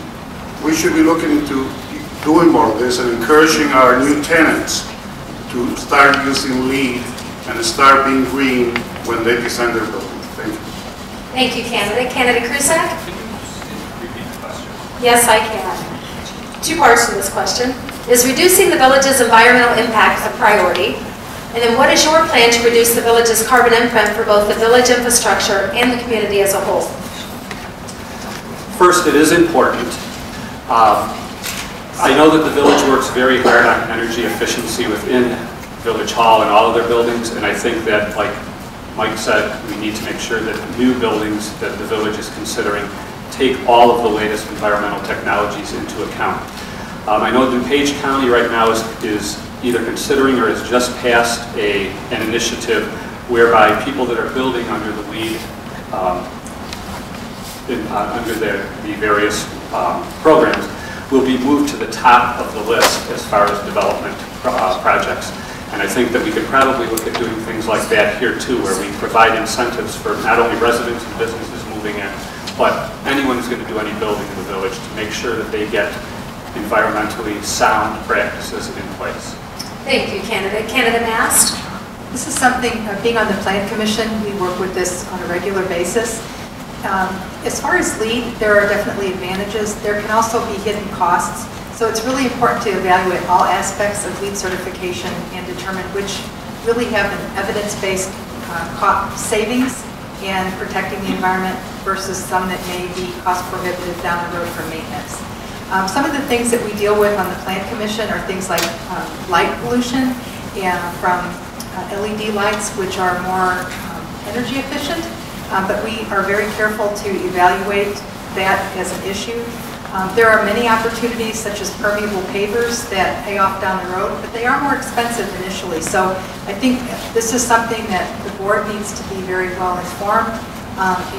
We should be looking into doing more of this and encouraging our new tenants to start using LEED and start being green when they design their buildings. Thank you. Thank you, candidate. Candidate Krusak? Can you repeat the question? Yes, I can. Two parts to this question. Is reducing the village's environmental impact a priority? And then what is your plan to reduce the village's carbon imprint for both the village infrastructure and the community as a whole? First, it is important. I know that the village works very hard on energy efficiency within Village Hall and all of their buildings, and I think that, like Mike said, we need to make sure that new buildings that the village is considering take all of the latest environmental technologies into account. I know DuPage County right now is either considering or has just passed an initiative whereby people that are building under the LEED, under the various programs, will be moved to the top of the list as far as development projects. And I think that we could probably look at doing things like that here too, where we provide incentives for not only residents and businesses moving in, but anyone who's going to do any building in the village to make sure that they get environmentally sound practices in place. Thank you, candidate. Candidate Mast? This is something, being on the Plan Commission, we work with this on a regular basis. As far as LEED, there are definitely advantages. There can also be hidden costs. So it's really important to evaluate all aspects of LEED certification and determine which really have an evidence-based savings and protecting the environment versus some that may be cost prohibitive down the road for maintenance. Some of the things that we deal with on the Plant Commission are things like light pollution and from LED lights, which are more energy efficient, but we are very careful to evaluate that as an issue. There are many opportunities such as permeable pavers that pay off down the road, but they are more expensive initially. So I think this is something that the board needs to be very well informed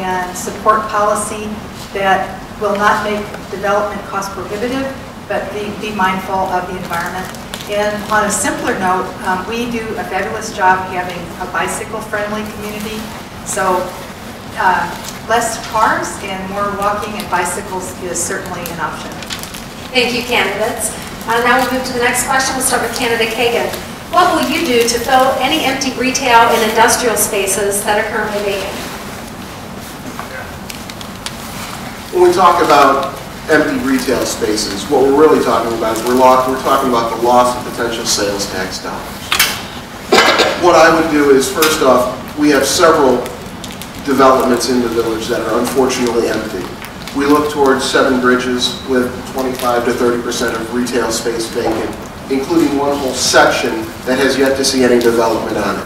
and support policy that will not make development cost prohibitive, but be mindful of the environment. And on a simpler note, we do a fabulous job having a bicycle-friendly community. So less cars and more walking and bicycles is certainly an option. Thank you, candidates. Now we'll move to the next question. We'll start with candidate Kagan. What will you do to fill any empty retail and industrial spaces that are currently vacant? When we talk about empty retail spaces, what we're really talking about is we're talking about the loss of potential sales tax dollars. What I would do is, first off, we have several developments in the village that are unfortunately empty. We look towards 7 Bridges with 25 to 30% of retail space vacant, including one whole section that has yet to see any development on it.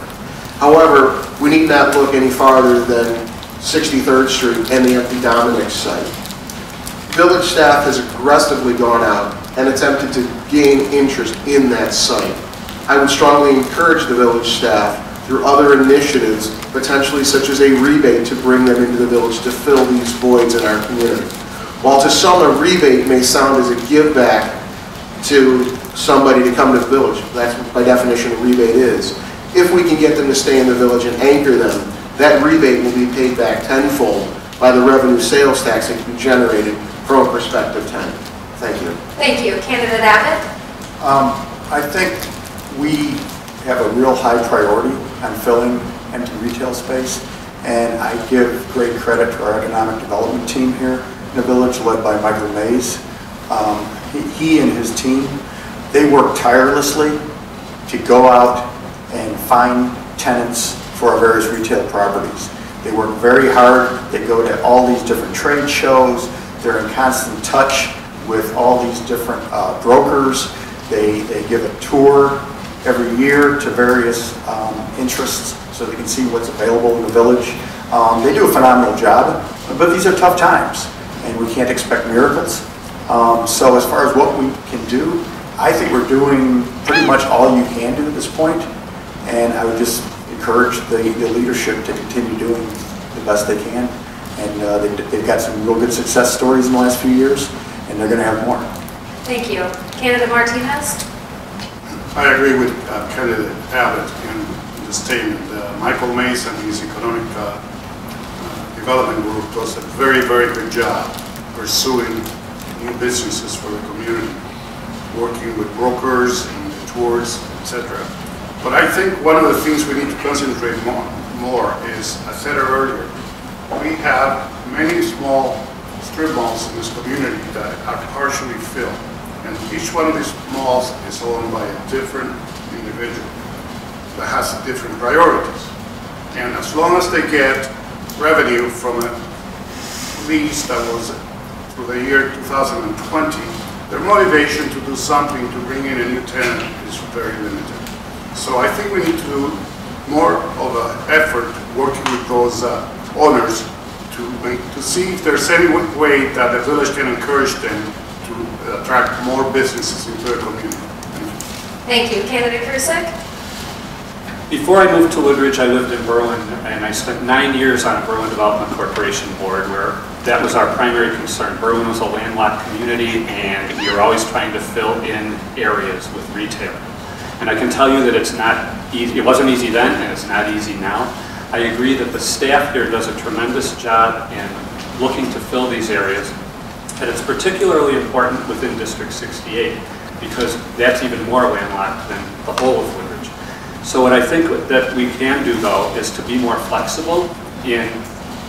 However, we need not look any farther than 63rd Street and the empty Dominick's site. Village staff has aggressively gone out and attempted to gain interest in that site. I would strongly encourage the village staff through other initiatives, potentially such as a rebate to bring them into the village to fill these voids in our community. While to some a rebate may sound as a give back to somebody to come to the village, that's what by definition a rebate is. If we can get them to stay in the village and anchor them, that rebate will be paid back tenfold by the revenue sales tax that can be generated from a prospective tenant. Thank you. Thank you. Candidate Abbott? I think we have a real high priority on filling empty retail space, and I give great credit to our economic development team here in the village, led by Michael Mays. He and his team, they work tirelessly to go out and find tenants for our various retail properties. They work very hard. They go to all these different trade shows. They're in constant touch with all these different brokers. They give a tour every year to various interests so they can see what's available in the village. They do a phenomenal job, but these are tough times and we can't expect miracles. So as far as what we can do, I think we're doing pretty much all you can do at this point, and I would just encourage the leadership to continue doing the best they can. And they've got some real good success stories in the last few years, and they're going to have more. Thank you. Candidate Martinez? I agree with candidate Abbott in the statement. Michael Mays and his economic development group does a very, very good job pursuing new businesses for the community, working with brokers and tours, etc. But I think one of the things we need to concentrate more is, as I said earlier, we have many small strip malls in this community that are partially filled. And each one of these malls is owned by a different individual that has different priorities. And as long as they get revenue from a lease that was through the year 2020, their motivation to do something to bring in a new tenant is very limited. So I think we need to do more of an effort working with those owners to see if there's any way that the village can encourage them to attract more businesses into their community. Thank you. Candidate Krusek? Before I moved to Woodridge, I lived in Berlin, and I spent 9 years on a Berlin Development Corporation board where that was our primary concern. Berlin was a landlocked community, and we were always trying to fill in areas with retail. And I can tell you that it's not easy. It wasn't easy then, and it's not easy now. I agree that the staff here does a tremendous job in looking to fill these areas, and it's particularly important within District 68 because that's even more landlocked than the whole of Woodridge. So what I think that we can do, though, is to be more flexible in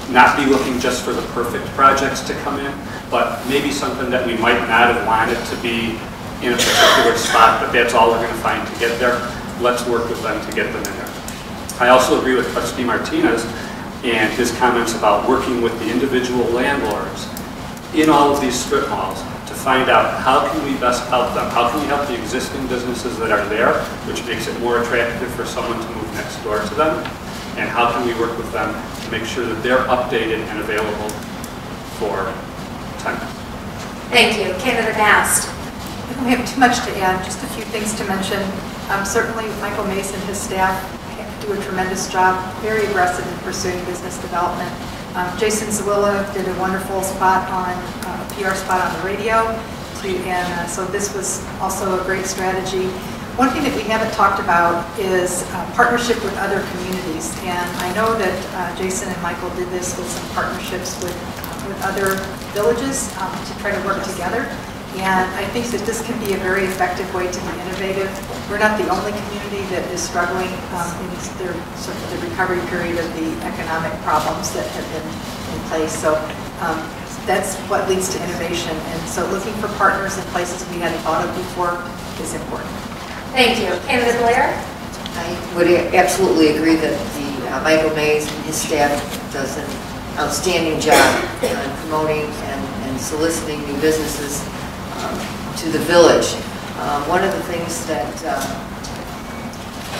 not be looking just for the perfect projects to come in, but maybe something that we might not have wanted to be in a particular spot, but that's all we're going to find to get there. Let's work with them to get them in there. I also agree with Trustee Martinez and his comments about working with the individual landlords in all of these strip malls to find out how can we best help them? How can we help the existing businesses that are there, which makes it more attractive for someone to move next door to them? And how can we work with them to make sure that they're updated and available for tenants? Thank you. Candidate Nast. I don't have too much to add, just a few things to mention. Certainly, Michael Mason and his staff do a tremendous job, very aggressive in pursuing business development. Jason Zawilla did a wonderful spot on, a PR spot on the radio, so this was also a great strategy. One thing that we haven't talked about is partnership with other communities, and I know that Jason and Michael did this with some partnerships with other villages to try to work together. And I think that this can be a very effective way to be innovative. We're not the only community that is struggling in their sort of the recovery period of the economic problems that have been in place. So that's what leads to innovation. And so looking for partners in places we hadn't thought of before is important. Thank you. Candidate Blair? I would absolutely agree that the Michael Mays and his staff does an outstanding job in promoting and soliciting new businesses to the village. One of the things that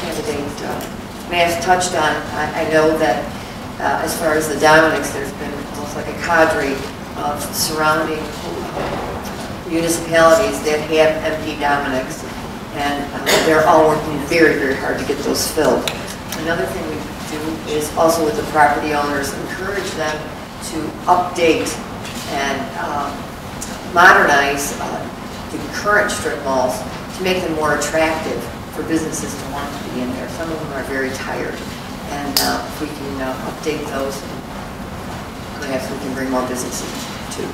candidate Mass touched on, I know that as far as the Dominics, there's been almost like a cadre of surrounding municipalities that have empty Dominics, and they're all working very, very hard to get those filled. Another thing we do is also with the property owners, encourage them to update and modernize the current strip malls to make them more attractive for businesses to want to be in there. Some of them are very tired, and if we can update those, perhaps we can bring more businesses too.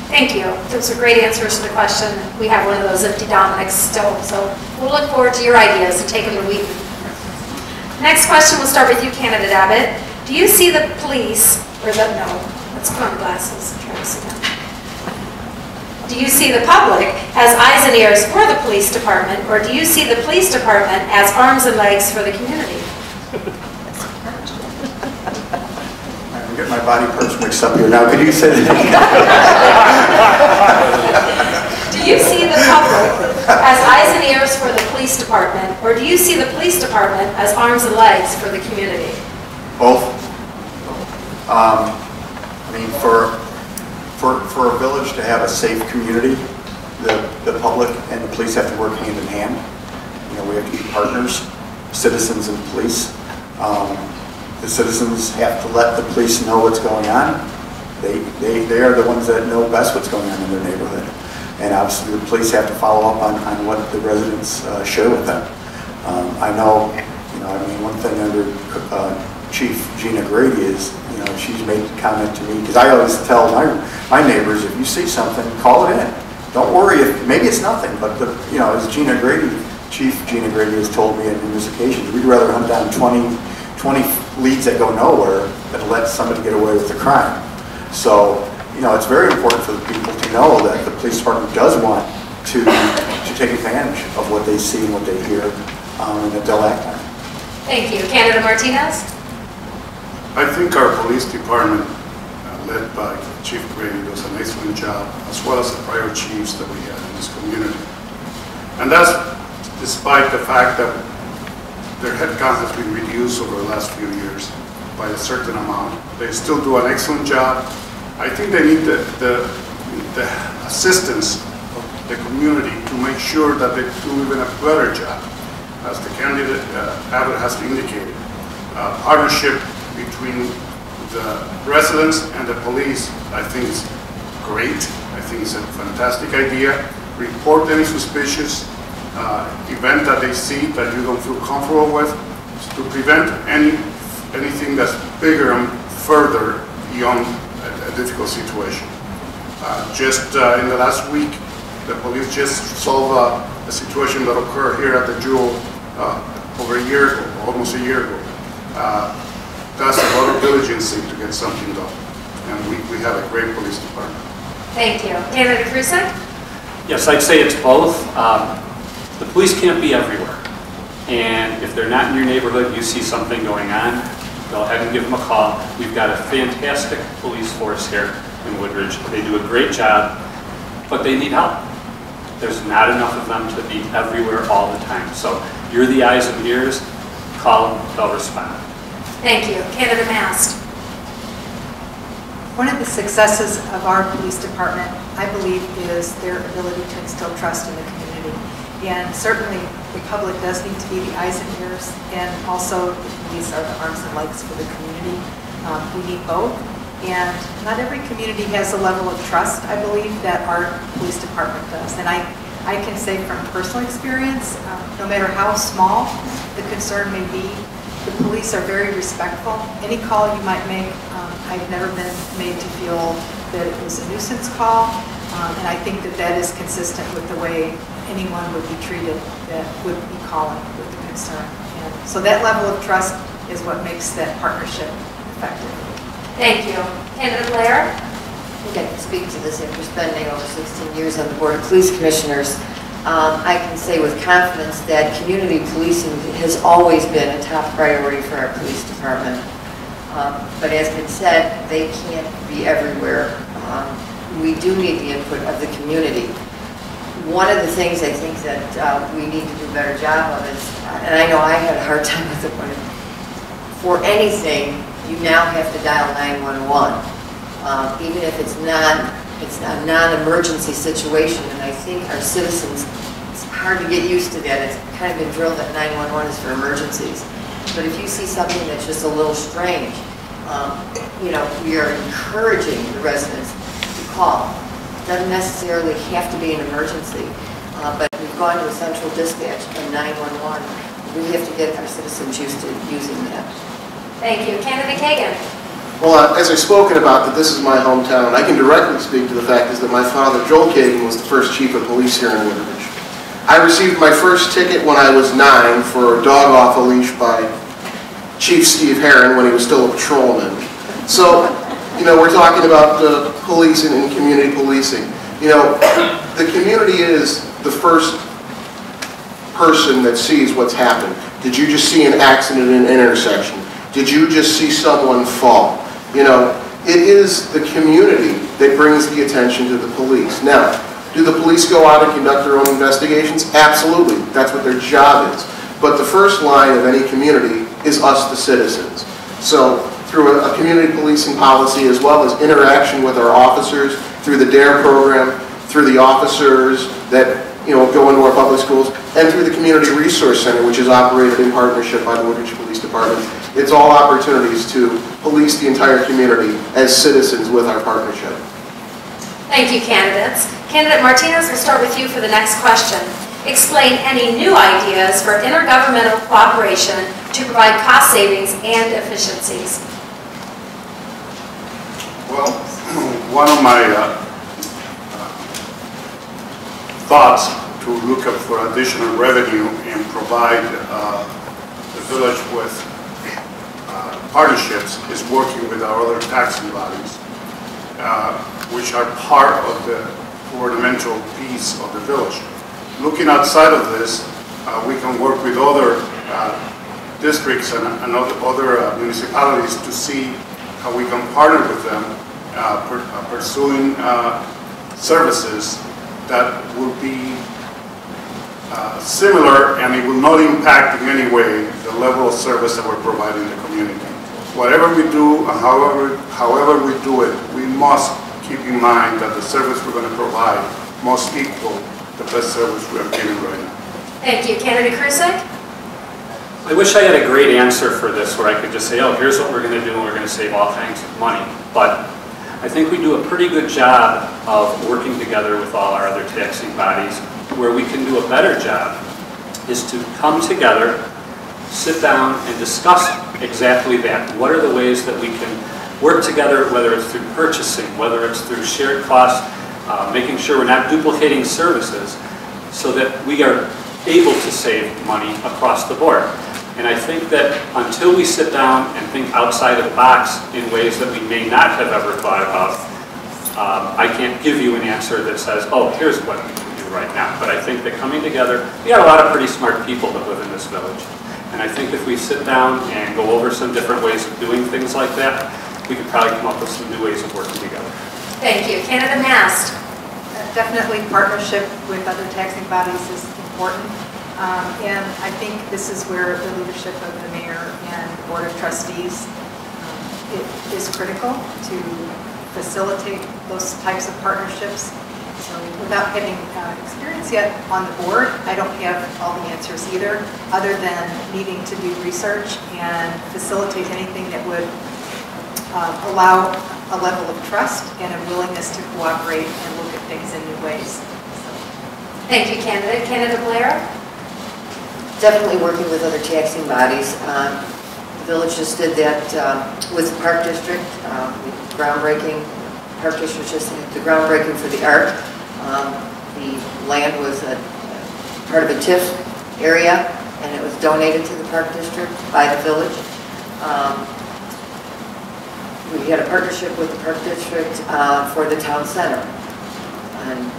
Thank you. Those are great answers to the question. We have one of those empty Dominics still, so we'll look forward to your ideas and take them to Wheaton. Next question, we'll start with you, Candidate Abbott. Do you see the police, let's put on glasses and try this again. Do you see the public as eyes and ears for the police department, or do you see the police department as arms and legs for the community? I'm getting my body parts mixed up here now. Could you say that? Do you see the public as eyes and ears for the police department, or do you see the police department as arms and legs for the community? Both. I mean, for a village to have a safe community, the public and the police have to work hand in hand. You know, we have to be partners, citizens and police. The citizens have to let the police know what's going on. They are the ones that know best what's going on in their neighborhood. And obviously the police have to follow up on what the residents share with them. I know, I mean, one thing under Chief Gina Grady is, she's made a comment to me, because I always tell my neighbors, if you see something, call it in. Don't worry if, maybe it's nothing, but as Gina Grady, Chief Gina Grady has told me on numerous occasions, we'd rather hunt down 20 leads that go nowhere than let somebody get away with the crime. So, it's very important for the people to know that the police department does want to take advantage of what they see and what they hear, and that they'll act on it. Thank you. Candidate Martinez? I think our police department, led by Chief Grady, does an excellent job, as well as the prior chiefs that we had in this community. And that's despite the fact that their headcount has been reduced over the last few years by a certain amount. They still do an excellent job. I think they need the assistance of the community to make sure that they do even a better job. As the candidate Abbott has indicated, partnership between the residents and the police, I think is great. I think it's a fantastic idea. Report any suspicious event that they see that you don't feel comfortable with, to prevent anything that's bigger and further beyond a difficult situation. Just in the last week, the police just solved a situation that occurred here at the Jewel over a year ago, almost a year ago. That's a lot of diligence to get something done, and we have a great police department. Thank you. Candidate Krusek? Yes, I'd say it's both. The police can't be everywhere. And if they're not in your neighborhood, you see something going on, go ahead and give them a call. We've got a fantastic police force here in Woodridge. They do a great job, but they need help. There's not enough of them to be everywhere all the time. So you're the eyes and ears, call them, they'll respond. Thank you. Candidate Mast. One of the successes of our police department, I believe, is their ability to instill trust in the community. And certainly, the public does need to be the eyes and ears, and also the police are the arms and legs for the community. We need both, and not every community has a level of trust, I believe, that our police department does. And I can say from personal experience, no matter how small the concern may be, the police are very respectful. Any call you might make, I've never been made to feel that it was a nuisance call, and I think that that is consistent with the way anyone would be treated that would be calling with the concern. And so that level of trust is what makes that partnership effective. Thank you. Candidate Blair. I think I can speak to this after spending over 16 years on the Board of Police Commissioners. I can say with confidence that community policing has always been a top priority for our police department. But as been said, they can't be everywhere. We do need the input of the community. One of the things I think that we need to do a better job of is, and I know I had a hard time with it, but for anything, you now have to dial 911. Even if it's a non-emergency situation, and I think our citizens, it's hard to get used to that. It's kind of been drilled that 911 is for emergencies. But if you see something that's just a little strange, we are encouraging the residents to call. It doesn't necessarily have to be an emergency, but we've gone to a central dispatch and 911. We have to get our citizens used to using that. Thank you. Candidate Kagan. Well, as I've spoken about that this is my hometown, I can directly speak to the fact is that my father, Joel Kagan, was the first chief of police here in Woodridge. I received my first ticket when I was 9 for a dog off a leash by Chief Steve Herron when he was still a patrolman. So, we're talking about policing and community policing. The community is the first person that sees what's happened. Did you just see an accident in an intersection? Did you just see someone fall? It is the community that brings the attention to the police. Now, do the police go out and conduct their own investigations? Absolutely. That's what their job is. But the first line of any community is us, the citizens. So through a community policing policy, as well as interaction with our officers, through the DARE program, through the officers that go into our public schools, and through the Community Resource Center, which is operated in partnership by the Woodridge Police Department. It's all opportunities to police the entire community as citizens with our partnership. Thank you, candidates. Candidate Martinez, we'll start with you for the next question. Explain any new ideas for intergovernmental cooperation to provide cost savings and efficiencies. Well, one of my thoughts to look up for additional revenue and provide the village with partnerships is working with our other taxing bodies, which are part of the ornamental piece of the village. Looking outside of this, we can work with other districts and other municipalities to see how we can partner with them, pursuing services that will be similar, and it will not impact in any way the level of service that we're providing the community. Whatever we do, however we do it, we must keep in mind that the service we're going to provide must equal the best service we are giving right now. Thank you. Candidate Krusek? I wish I had a great answer for this where I could just say, oh, here's what we're going to do and we're going to save all kinds of money. But I think we do a pretty good job of working together with all our other taxing bodies. Where we can do a better job is to come together, sit down, and discuss exactly that. What are the ways that we can work together, whether it's through purchasing, whether it's through shared costs, making sure we're not duplicating services so that we are able to save money across the board. And I think that until we sit down and think outside of the box in ways that we may not have ever thought about, I can't give you an answer that says, oh, here's what we can do. right now. But I think that coming together, we got a lot of pretty smart people that live in this village. And I think if we sit down and go over some different ways of doing things like that, we could probably come up with some new ways of working together. Thank you. Candidate Mast. Definitely partnership with other taxing bodies is important. And I think this is where the leadership of the mayor and the board of trustees it is critical to facilitate those types of partnerships. So without having experience yet on the board, I don't have all the answers either, other than needing to do research and facilitate anything that would allow a level of trust and a willingness to cooperate and look at things in new ways. Thank you, candidate. Candidate Blair? Definitely working with other taxing bodies. The village just did that with the Park District, groundbreaking. Park District just did the groundbreaking for the Arc. The land was a part of a TIF area, and it was donated to the Park District by the village. We had a partnership with the Park District for the town center, and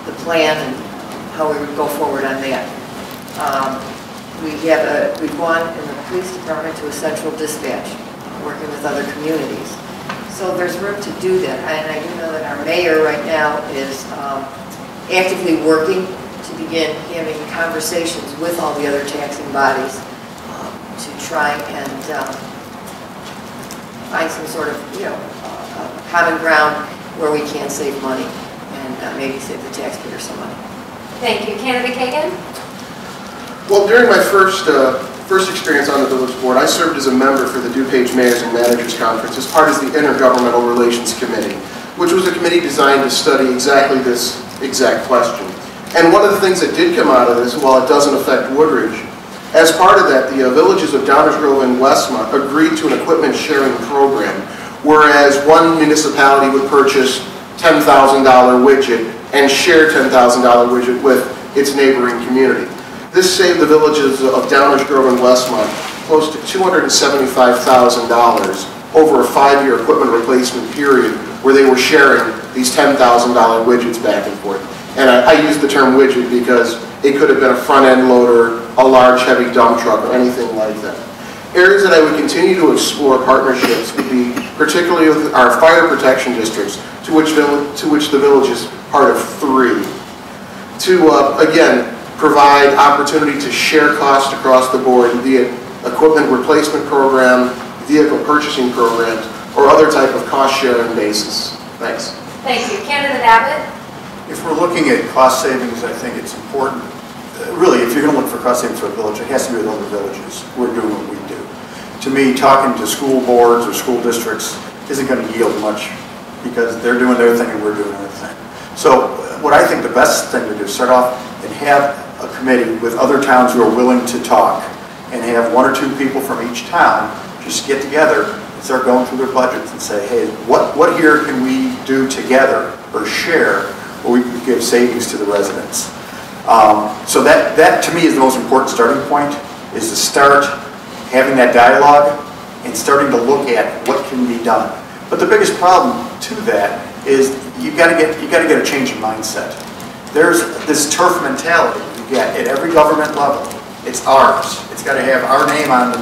the plan and how we would go forward on that. We've gone in the police department to a central dispatch, working with other communities. So there's room to do that, and I do know that our mayor right now is actively working to begin having conversations with all the other taxing bodies to try and find some sort of, common ground where we can save money and maybe save the taxpayer some money. Thank you. Candidate Kagan? Well, during my first experience on the village board, I served as a member for the DuPage Mayors and Managers Conference as part of the Intergovernmental Relations Committee, which was a committee designed to study exactly this exact question. And one of the things that did come out of this, while it doesn't affect Woodridge, as part of that, the villages of Downers Grove and Westmont agreed to an equipment sharing program, whereas one municipality would purchase $10,000 widget and share $10,000 widget with its neighboring community. This saved the villages of Downers Grove and Westmont close to $275,000 over a 5-year equipment replacement period where they were sharing these $10,000 widgets back and forth. And I use the term widget because it could have been a front-end loader, a large heavy dump truck, or anything like that. Areas that I would continue to explore partnerships would be particularly with our fire protection districts, to which the village is part of 3. To, again, provide opportunity to share costs across the board via equipment replacement program, vehicle purchasing programs, or other type of cost-sharing basis. Thanks. Thank you. Candidate Abbott? If we're looking at cost savings, I think it's important, really, if you're going to look for cost savings for a village, it has to be with other villages. We're doing what we do. To me, talking to school boards or school districts isn't going to yield much because they're doing their thing and we're doing our thing. So what I think the best thing to do is start off and have a committee with other towns who are willing to talk and have 1 or 2 people from each town just get together and start going through their budgets and say, hey, what here can we do together or share where we can give savings to the residents? So that to me is the most important starting point, is to start having that dialogue and starting to look at what can be done. But the biggest problem to that is you got to get a change in mindset. There's this turf mentality you get at every government level. It's ours. It's got to have our name on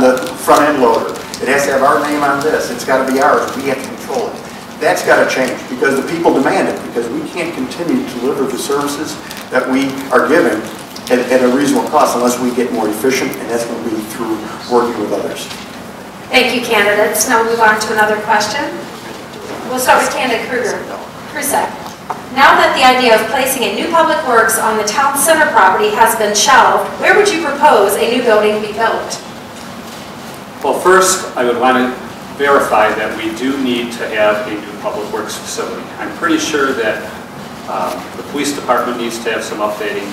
the front end loader. It has to have our name on this. It's got to be ours. We have to control it. That's got to change because the people demand it, because we can't continue to deliver the services that we are given at a reasonable cost unless we get more efficient, and that's going to be through working with others. Thank you, candidates. Now we'll move on to another question. We'll start with candidate Krusek. Now that the idea of placing a new public works on the town center property has been shelved, where would you propose a new building be built? Well, first, I would want to verify that we do need to have a new public works facility. I'm pretty sure that the police department needs to have some updating,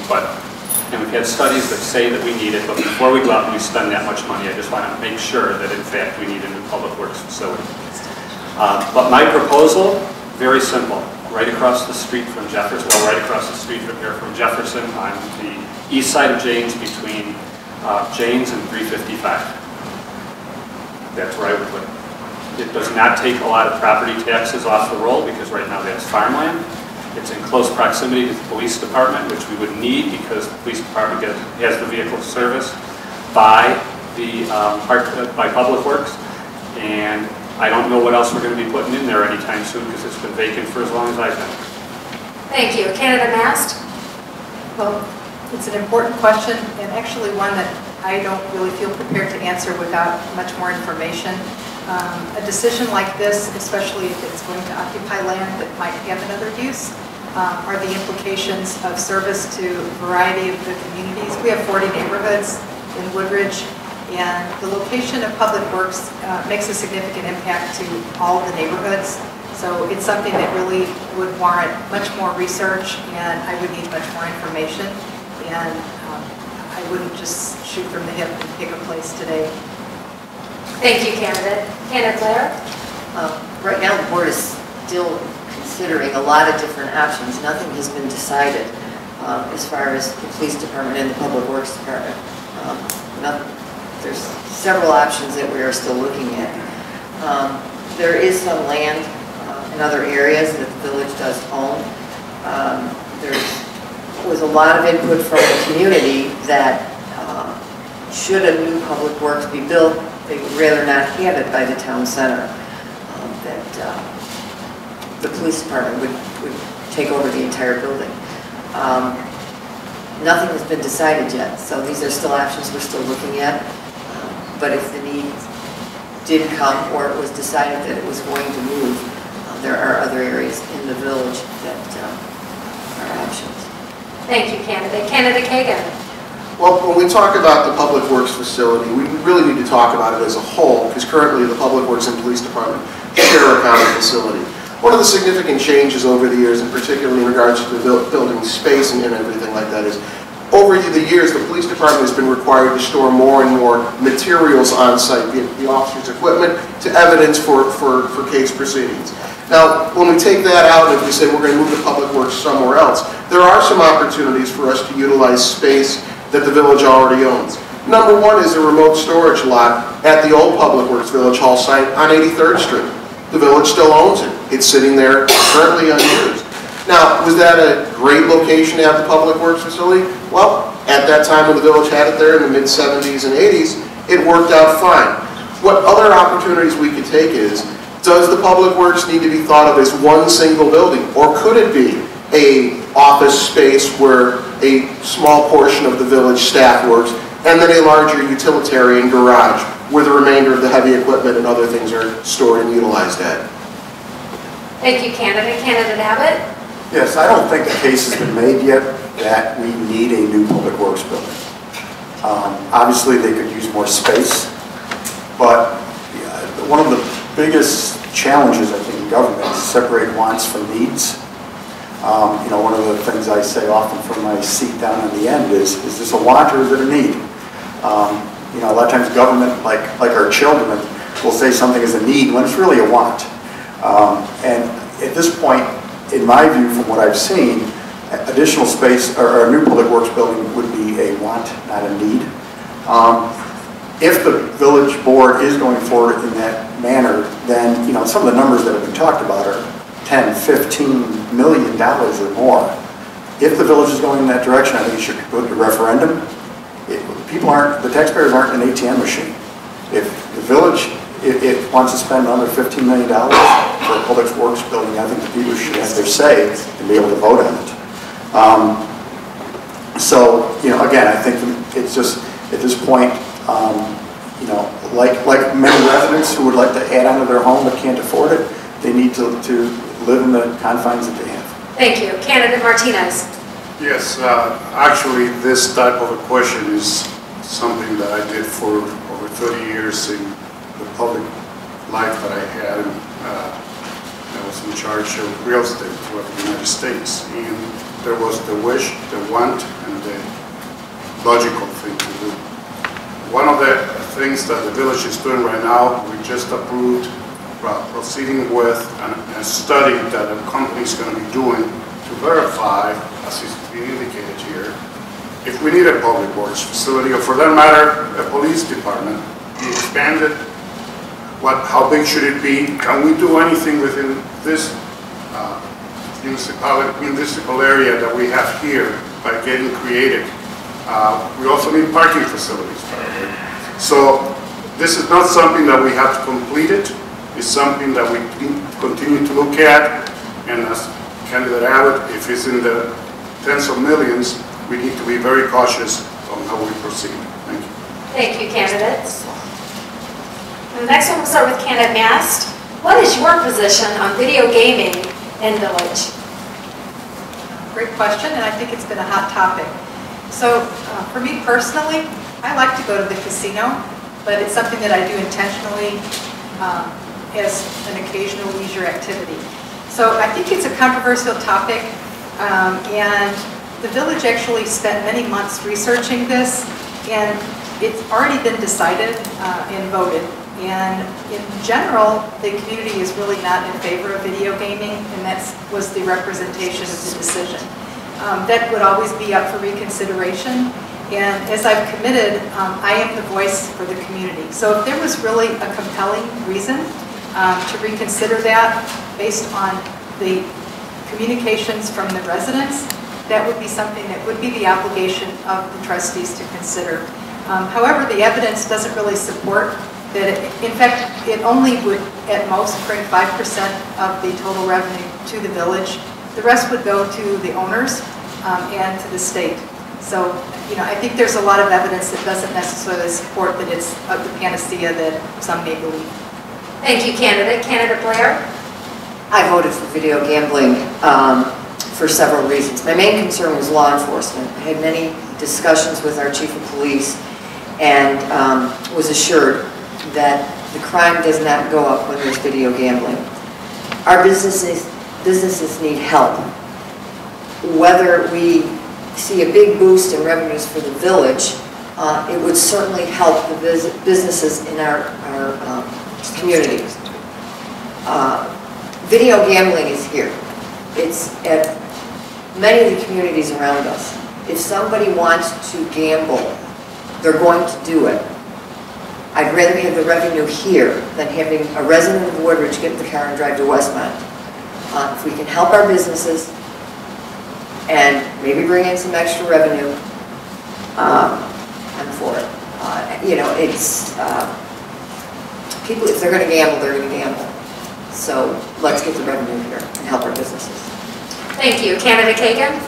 and we've had studies that say that we need it, but before we go out and we spend that much money, I just want to make sure that in fact we need a new public works facility. But my proposal, very simple, right across the street from Jefferson, well, right across the street from here from Jefferson on the east side of Janes between Janes and 355. That's where I would put it. It does not take a lot of property taxes off the roll because right now that's farmland. It's in close proximity to the police department, which we would need because the police department has the vehicle service by by Public Works. And I don't know what else we're going to be putting in there anytime soon because it's been vacant for as long as I've been. Thank you. Candidate Mast? Well, it's an important question, and actually one that I don't really feel prepared to answer without much more information. A decision like this, especially if it's going to occupy land that might have another use, are the implications of service to a variety of the communities. We have 40 neighborhoods in Woodridge, and the location of Public Works makes a significant impact to all of the neighborhoods. So it's something that really would warrant much more research, and I would need much more information. And I wouldn't just shoot from the hip and pick a place today. Thank you, candidate. Candidate Blair? Right now, the board is still considering a lot of different options. Nothing has been decided as far as the police department and the Public Works department. There's several options that we are still looking at. There is some land in other areas that the village does own. There was a lot of input from the community that should a new Public Works be built, they would rather not have it by the town center. That the police department would take over the entire building. Nothing has been decided yet, so these are still options we're still looking at. But if the need did come or it was decided that it was going to move, there are other areas in the village that are options. Thank you, candidate. Candidate Kagan? Well, when we talk about the Public Works facility, we really need to talk about it as a whole, because currently the Public Works and Police Department share a common facility. One of the significant changes over the years, and particularly in regards to the building space and everything like that, is over the years the Police Department has been required to store more and more materials on site, be it the officer's equipment, to evidence for case proceedings. Now, when we take that out and if we say we're going to move the Public Works somewhere else, there are some opportunities for us to utilize space that the village already owns. Number one is a remote storage lot at the old Public Works Village Hall site on 83rd Street. The village still owns it. It's sitting there currently unused. Now, was that a great location to have the Public Works facility? Well, at that time when the village had it there in the mid-70s and 80s, it worked out fine. What other opportunities we could take is, does the Public Works need to be thought of as one single building? Or could it be an office space where a small portion of the village staff works, and then a larger utilitarian garage where the remainder of the heavy equipment and other things are stored and utilized at? Thank you, candidate. Candidate Abbott? Yes, I don't think the case has been made yet that we need a new Public Works building. Obviously, they could use more space, but one of the biggest challenges, I think, in government is to separate wants from needs. You know, one of the things I say often from my seat down on the end is this a want or is it a need? You know, a lot of times government, like our children, will say something is a need when it's really a want. And at this point, in my view, from what I've seen, additional space or a new Public Works building would be a want, not a need. If the village board is going forward in that manner, then, you know, some of the numbers that have been talked about are $10, $15 million or more. If the village is going in that direction, I think it should go to referendum. The taxpayers aren't an ATM machine. If the village, it wants to spend another $15 million for a Public Works building, I think the people should have their say and be able to vote on it. So, you know, again, I think it's just, at this point, you know, like many residents who would like to add on to their home but can't afford it, they need to live in the confines that they have. Thank you. Candidate Martinez? Yes, actually this type of a question is something that I did for over 30 years in the public life that I had. And, I was in charge of real estate throughout the United States. And there was the wish, the want, and the logical thing to do. One of the things that the village is doing right now, we just approved proceeding with a study that a company is going to be doing to verify, as is being indicated here, if we need a Public Works facility, or for that matter, a police department, be expanded, how big should it be? Can we do anything within this municipal area that we have here by getting creative. We also need parking facilities. So this is not something that we have completed. It's something that we continue to look at. And as Candidate Abbott, if it's in the tens of millions, we need to be very cautious on how we proceed. Thank you. Thank you, candidates. And the next one, we'll start with candidate Mast. What is your position on video gaming in Village? Great question, and I think it's been a hot topic. So for me personally, I like to go to the casino, but it's something that I do intentionally as an occasional leisure activity. So I think it's a controversial topic, and the village actually spent many months researching this, and it's already been decided and voted. And in general, the community is really not in favor of video gaming, and that was the representation of the decision. That would always be up for reconsideration. And as I've committed, I am the voice for the community. So if there was really a compelling reason to reconsider that based on the communications from the residents, that would be something that would be the obligation of the trustees to consider. However, the evidence doesn't really support that. In fact, it only would at most bring 5% of the total revenue to the village. The rest would go to the owners and to the state. So, I think there's a lot of evidence that doesn't necessarily support that it's the panacea that some may believe. Thank you, candidate. Candidate Blair? I voted for video gambling for several reasons. My main concern was law enforcement. I had many discussions with our chief of police and was assured that the crime does not go up when there's video gambling. Our businesses need help. Whether we see a big boost in revenues for the village, it would certainly help the businesses in our community. Video gambling is here. It's at many of the communities around us. If somebody wants to gamble, they're going to do it. I'd rather have the revenue here than having a resident of Woodridge get in the car and drive to Westmont. If we can help our businesses and maybe bring in some extra revenue, I'm for it. People, if they're going to gamble, they're going to gamble. So let's get the revenue here and help our businesses. Thank you. Candidate Kagan?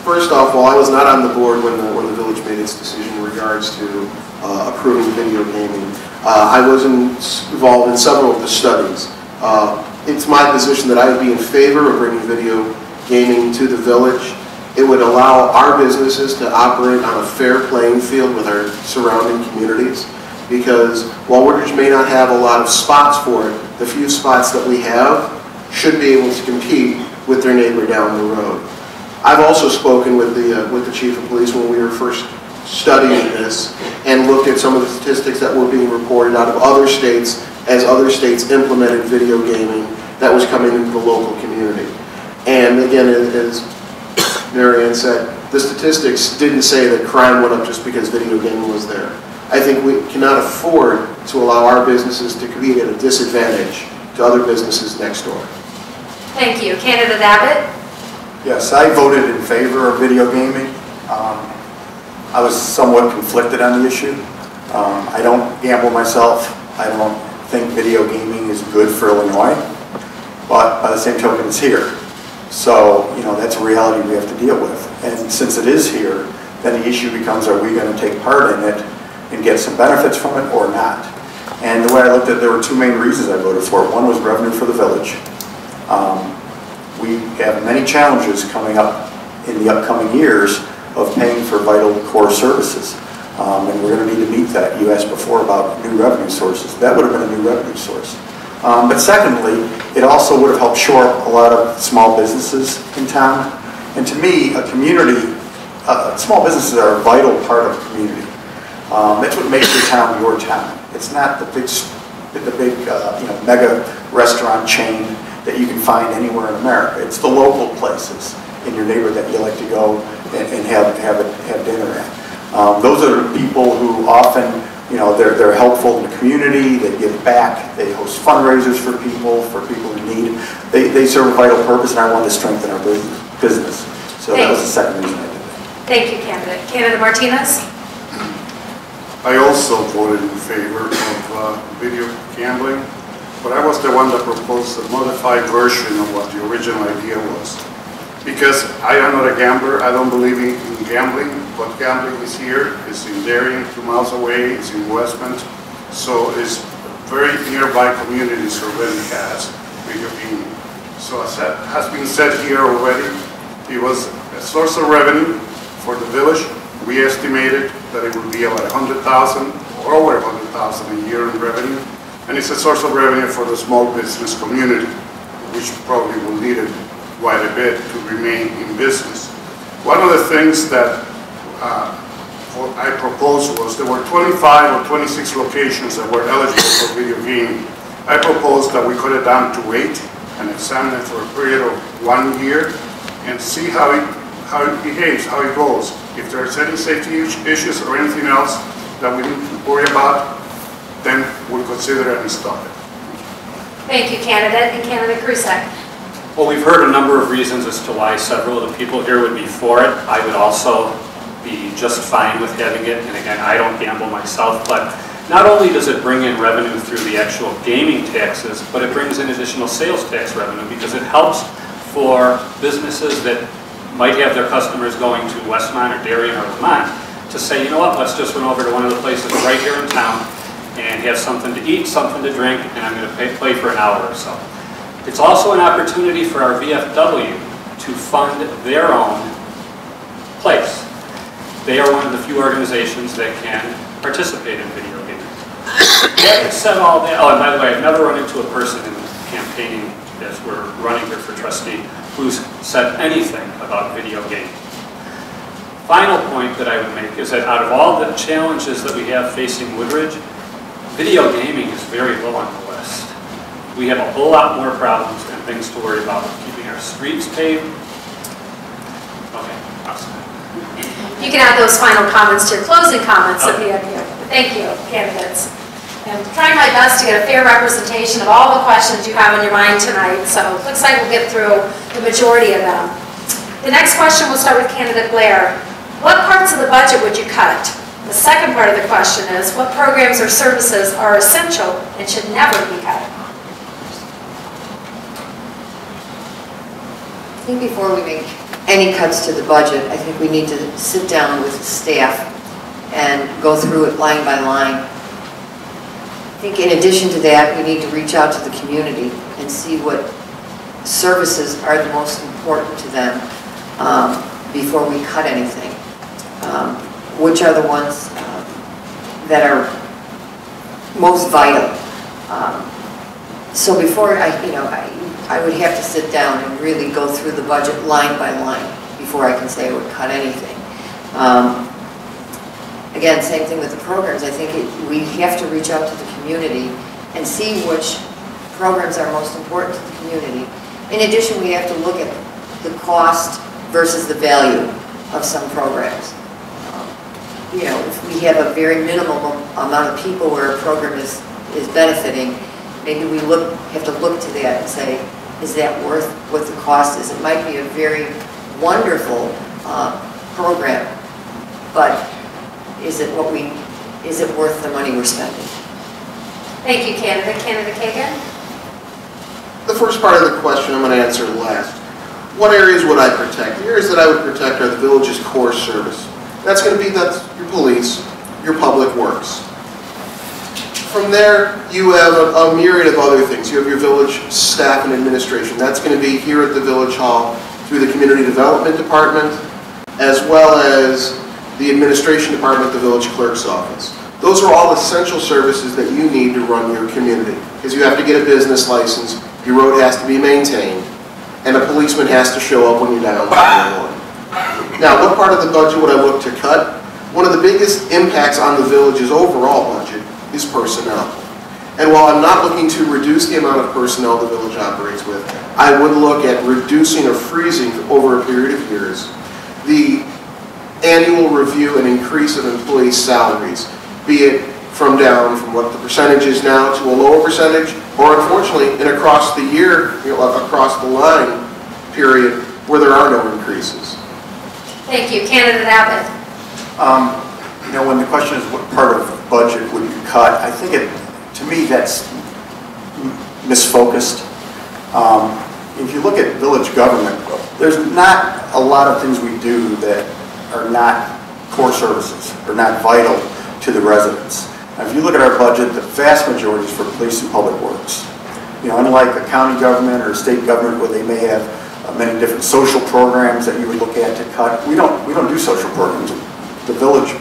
First off, while I was not on the board when the village made its decision in regards to approving video gaming, I was involved in several of the studies. It's my position that I would be in favor of bringing video gaming to the village. It would allow our businesses to operate on a fair playing field with our surrounding communities, because while Woodridge may not have a lot of spots for it, the few spots that we have should be able to compete with their neighbor down the road. I've also spoken with the chief of police when we were first studying this and looked at some of the statistics that were being reported out of other states as other states implemented video gaming that was coming into the local community. And again, as Marianne said, the statistics didn't say that crime went up just because video gaming was there. I think we cannot afford to allow our businesses to be at a disadvantage to other businesses next door. Thank you. Candidate Abbott? Yes, I voted in favor of video gaming. I was somewhat conflicted on the issue. I don't gamble myself. I don't think video gaming is good for Illinois, but by the same token, it's here. So, that's a reality we have to deal with. And since it is here, then the issue becomes, are we going to take part in it and get some benefits from it or not? And the way I looked at it, there were two main reasons I voted for it. One was revenue for the village. We have many challenges coming up in the upcoming years of paying for vital core services. And we're going to need to meet that. You asked before about new revenue sources. That would have been a new revenue source. But secondly, it also would have helped shore up a lot of small businesses in town. And to me, a community, small businesses are a vital part of a community. That's what makes your town your town. It's not the big mega restaurant chain that you can find anywhere in America. It's the local places in your neighborhood that you like to go and have dinner at. Those are the people who often You know, they're helpful in the community, they give back, they host fundraisers for people in need. They serve a vital purpose, and I wanted to strengthen our business. So that was the second reason I did that. Thank you, candidate. Candidate Martinez? I also voted in favor of video gambling, but I was the one that proposed a modified version of what the original idea was. Because I am not a gambler, I don't believe in gambling, but gambling is here, it's in Darien, 2 miles away, it's in Westmont, so it's very nearby communities already has video gaming. So as has been said here already, it was a source of revenue for the village. We estimated that it would be about 100,000 or over 100,000 a year in revenue, and it's a source of revenue for the small business community, which probably will need it quite a bit to remain in business. One of the things that I proposed was there were 25 or 26 locations that were eligible for video gaming. I proposed that we cut it down to 8 and examine it for a period of 1 year and see how it behaves, how it goes. If there's any safety issues or anything else that we need to worry about, then we'll consider it and stop it. Thank you, candidate. And candidate Krusek? Well, we've heard a number of reasons as to why several of the people here would be for it. I would also be just fine with having it. And again, I don't gamble myself, but not only does it bring in revenue through the actual gaming taxes, but it brings in additional sales tax revenue because it helps for businesses that might have their customers going to Westmont or Darien or Lemont to say, you know what, let's just run over to one of the places right here in town and have something to eat, something to drink, and I'm going to play for an hour or so. It's also an opportunity for our VFW to fund their own place. They are one of the few organizations that can participate in video gaming. Having said all that, oh, and by the way, I've never run into a person in campaigning as we're running here for trustee who's said anything about video gaming. Final point that I would make is that out of all the challenges that we have facing Woodridge, video gaming is very low on the list. We have a whole lot more problems and things to worry about with keeping our streets paved. Okay, awesome. You can add those final comments to your closing comments at the end here. Thank you, candidates. I'm trying my best to get a fair representation of all the questions you have on your mind tonight, so it looks like we'll get through the majority of them. The next question will start with candidate Blair. What parts of the budget would you cut? The second part of the question is, what programs or services are essential and should never be cut? I think before we make any cuts to the budget, I think we need to sit down with staff and go through it line by line. I think in addition to that, we need to reach out to the community and see what services are the most important to them before we cut anything. Which are the ones that are most vital. So before I would have to sit down and really go through the budget line by line before I can say I would cut anything. Again, same thing with the programs. I think we have to reach out to the community and see which programs are most important to the community. In addition, we have to look at the cost versus the value of some programs. If we have a very minimal amount of people where a program is benefiting, maybe we have to look to that and say, is that worth what the cost is? It might be a very wonderful program, but is it worth the money we're spending? Thank you, candidate. Candidate Kagan? The first part of the question I'm going to answer last. What areas would I protect? The areas that I would protect are the village's core service. That's going to be your police, your public works. From there, you have a myriad of other things. You have your village staff and administration. That's going to be here at the Village Hall through the Community Development Department, as well as the Administration Department, the Village Clerk's Office. Those are all essential services that you need to run your community, because you have to get a business license, your road has to be maintained, and a policeman has to show up when you're down by the road. Now, what part of the budget would I look to cut? One of the biggest impacts on the village's overall budget is personnel. And while I'm not looking to reduce the amount of personnel the village operates with, I would look at reducing or freezing over a period of years the annual review and increase of employee salaries, be it from what the percentage is now to a lower percentage, or unfortunately, and across the year, across the line period, where there are no increases. Thank you. Candidate Abbott. When the question is what part of the budget would you cut, I think to me that's misfocused. If you look at village government, there's not a lot of things we do that are not core services, or not vital to the residents. Now, if you look at our budget, the vast majority is for police and public works. Unlike a county government or a state government where they may have many different social programs that you would look at to cut, we don't do social programs. The village,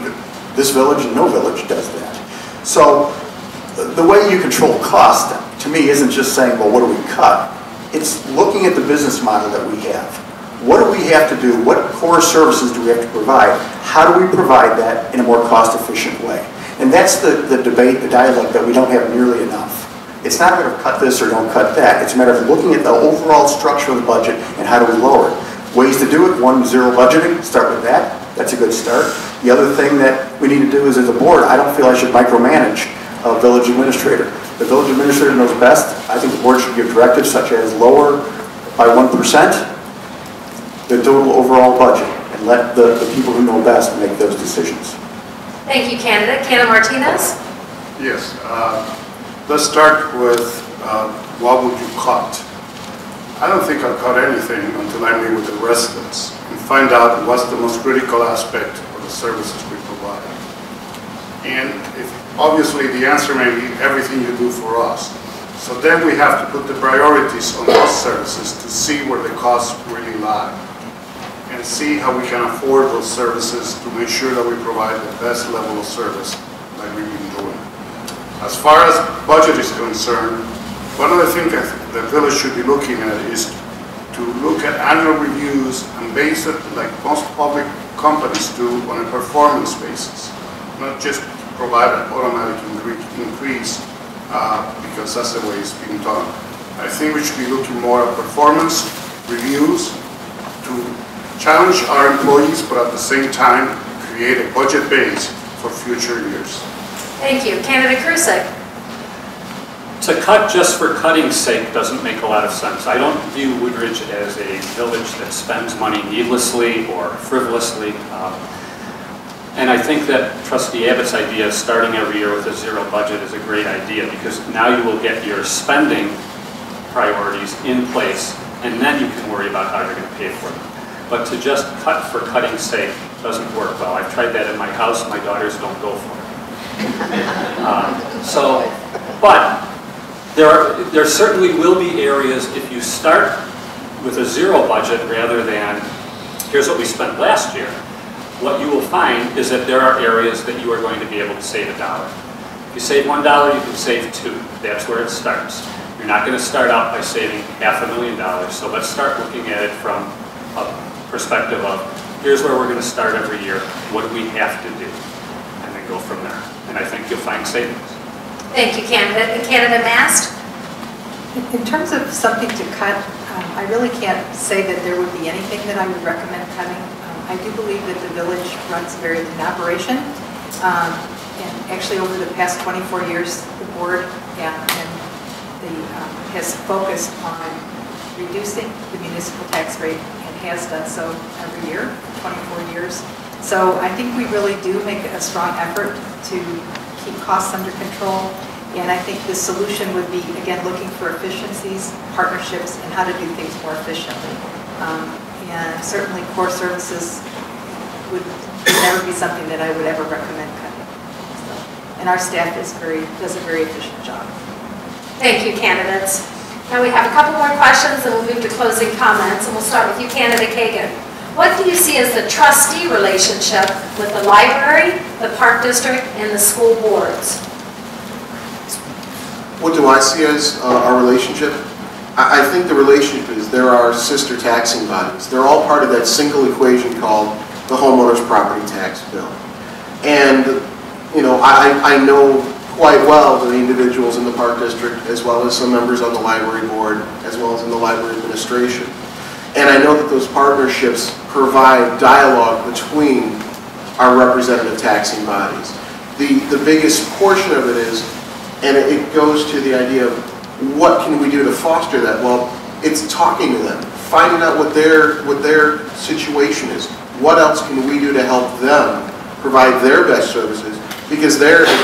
this village and no village does that. So the way you control cost, to me, isn't just saying, well, what do we cut? It's looking at the business model that we have. What do we have to do? What core services do we have to provide? How do we provide that in a more cost-efficient way? And that's the debate, the dialogue that we don't have nearly enough. It's not a matter of cut this or don't cut that. It's a matter of looking at the overall structure of the budget and how do we lower it. Ways to do it: one, zero budgeting. Start with that. That's a good start. The other thing that we need to do is, as a board, I don't feel I should micromanage a village administrator. The village administrator knows best. I think the board should give directives such as lower by 1% the total overall budget and let the people who know best make those decisions. Thank you, candidate. Candidate Martinez? Yes. Let's start with what would you cut? I don't think I'll cut anything until I meet with the residents and find out what's the most critical aspect of the services we provide. And obviously the answer may be everything you do for us. So then we have to put the priorities on those services to see where the costs really lie and see how we can afford those services to make sure that we provide the best level of service like we've been doing. As far as budget is concerned, one of the things that the village should be looking at is to look at annual reviews and base it, like most public companies do, on a performance basis, not just provide an automatic increase because that's the way it's being done. I think we should be looking more at performance reviews to challenge our employees, but at the same time create a budget base for future years. Thank you. Candidate Krusek? To cut just for cutting's sake doesn't make a lot of sense. I don't view Woodridge as a village that spends money needlessly or frivolously. And I think that Trustee Abbott's idea of starting every year with a zero budget is a great idea, because now you will get your spending priorities in place, and then you can worry about how you're going to pay for them. But to just cut for cutting's sake doesn't work well. I've tried that in my house. My daughters don't go for it. But there certainly will be areas, if you start with a zero budget rather than here's what we spent last year, what you will find is that there are areas that you are going to be able to save $1. If you save $1, you can save $2. That's where it starts. You're not going to start out by saving $500,000. So let's start looking at it from a perspective of here's where we're going to start every year. What do we have to do? And then go from there. And I think you'll find savings. Thank you, candidate. And candidate Mast? In terms of something to cut, I really can't say that there would be anything that I would recommend cutting. I do believe that the village runs a very lean operation. And actually over the past 24 years, the board has focused on reducing the municipal tax rate and has done so every year, 24 years. So I think we really do make a strong effort to keep costs under control. And I think the solution would be, again, looking for efficiencies, partnerships, and how to do things more efficiently. And certainly core services would never be something that I would ever recommend cutting. So, and our staff does a very efficient job. Thank you, candidates. Now we have a couple more questions and we'll move to closing comments. And we'll start with you, Candidate Kagan. What do you see as the trustee relationship with the library, the park district, and the school boards? What do I see as our relationship? I think the relationship is there are sister taxing bodies. They're all part of that single equation called the homeowner's property tax bill. And, you know, I know quite well the individuals in the park district, as well as some members on the library board, as well as in the library administration. And I know that those partnerships provide dialogue between our representative taxing bodies. the biggest portion of it is, and it goes to the idea of what can we do to foster that? Well, it's talking to them, finding out what their situation is. What else can we do to help them provide their best services? Because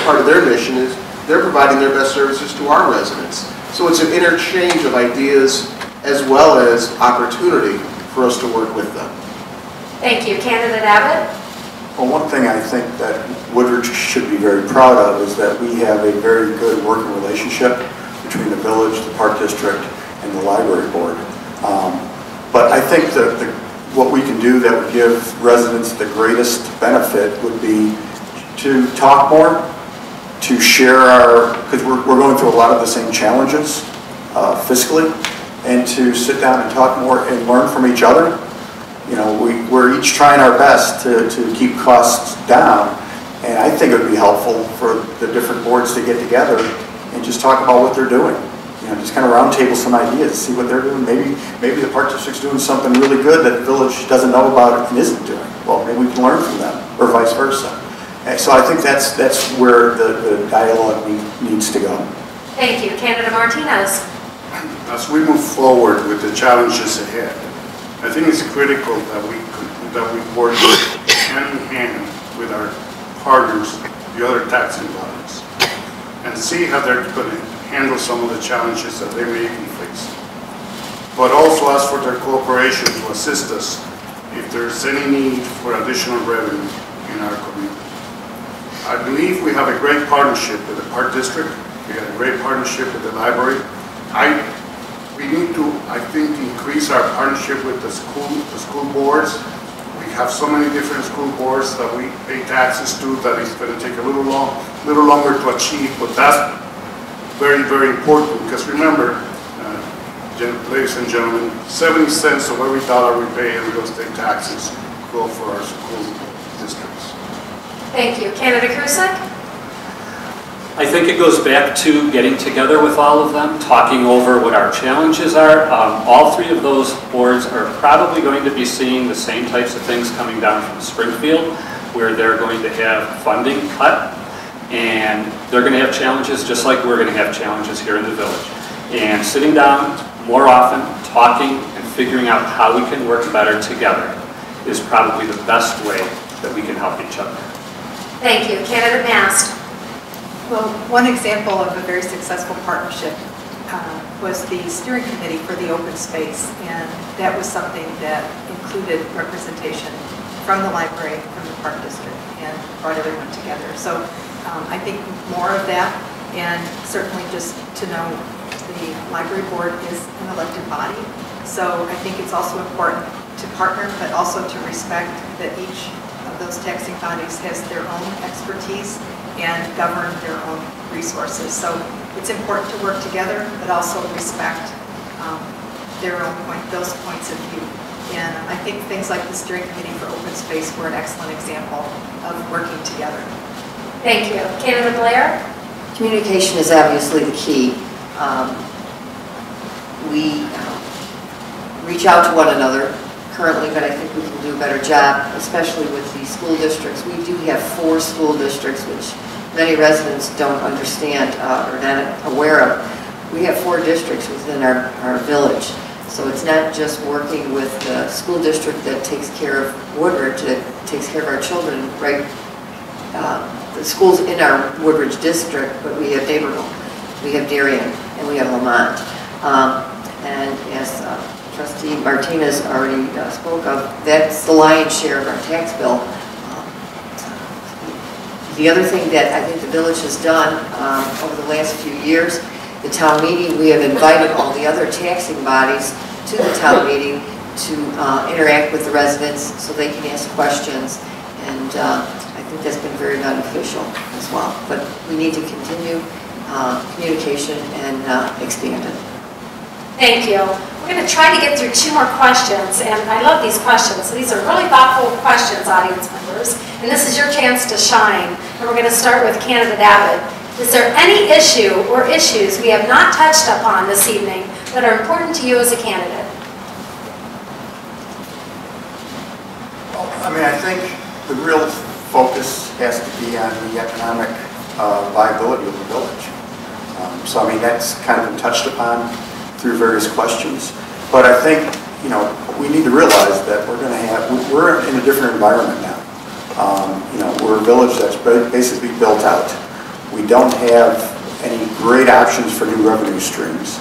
part of their mission is they're providing their best services to our residents. So it's an interchange of ideas as well as opportunity for us to work with them. Thank you. Candidate Abbott? Well, one thing I think that Woodridge should be very proud of is that we have a very good working relationship between the village, the park district, and the library board. But I think that what we can do that would give residents the greatest benefit would be to talk more, to share because we're going through a lot of the same challenges fiscally, and to sit down and talk more and learn from each other. You know, we're each trying our best to keep costs down, and I think it would be helpful for the different boards to get together and just talk about what they're doing. You know, just kind of roundtable some ideas, see what they're doing. Maybe the park district's doing something really good that the village doesn't know about and isn't doing. Well, maybe we can learn from them, or vice versa. And so I think that's where the dialogue needs to go. Thank you. Candidate Martinez? As we move forward with the challenges ahead, I think it's critical that we work hand in hand with our partners, the other taxing bodies, and see how they're going to handle some of the challenges that they may be facing. But also ask for their cooperation to assist us if there's any need for additional revenue in our community. I believe we have a great partnership with the Park District. We have a great partnership with the library. We need to, I think, increase our partnership with the school boards. We have so many different school boards that we pay taxes to that it's going to take a little longer to achieve, but that's very, very important because remember, ladies and gentlemen, 70 cents of every dollar we pay in real estate taxes go for our school districts. Thank you. Candidate Krusek? I think it goes back to getting together with all of them, talking over what our challenges are. All three of those boards are probably going to be seeing the same types of things coming down from Springfield, where they're going to have funding cut, and they're going to have challenges just like we're going to have challenges here in the village. And sitting down more often, talking, and figuring out how we can work better together is probably the best way that we can help each other. Thank you. Candidate Mast? Well, one example of a very successful partnership was the steering committee for the open space, and that was something that included representation from the library, from the park district, and brought everyone together. So I think more of that, and certainly just to know the library board is an elected body. So I think it's also important to partner, but also to respect that each of those taxing bodies has their own expertise and govern their own resources. So it's important to work together, but also respect their own those points of view. And I think things like the steering committee for open space were an excellent example of working together. Thank you. Candidate Blair? Communication is obviously the key. We reach out to one another currently, but I think we can do a better job, especially with the school districts. We do have 4 school districts, which many residents don't understand or not aware of. We have 4 districts within our village. So it's not just working with the school district that takes care of Woodridge, that takes care of our children, right? The schools in our Woodridge district, but we have Naperville, we have Darien, and we have Lamont. And as Trustee Martinez already spoke of, that's the lion's share of our tax bill. The other thing that I think the village has done over the last few years, the town meeting, we have invited all the other taxing bodies to the town meeting to interact with the residents so they can ask questions, and I think that's been very beneficial as well. But we need to continue communication and expand it. Thank you. We're going to try to get through 2 more questions, and I love these questions. These are really thoughtful questions, audience members, and this is your chance to shine. And we're going to start with Candidate Abbott. Is there any issue or issues we have not touched upon this evening that are important to you as a candidate? Well, I mean, I think the real focus has to be on the economic viability of the village. So I mean, that's kind of been touched upon through various questions. But I think, you know, we need to realize that we're in a different environment now. You know, we're a village that's basically built out. We don't have any great options for new revenue streams.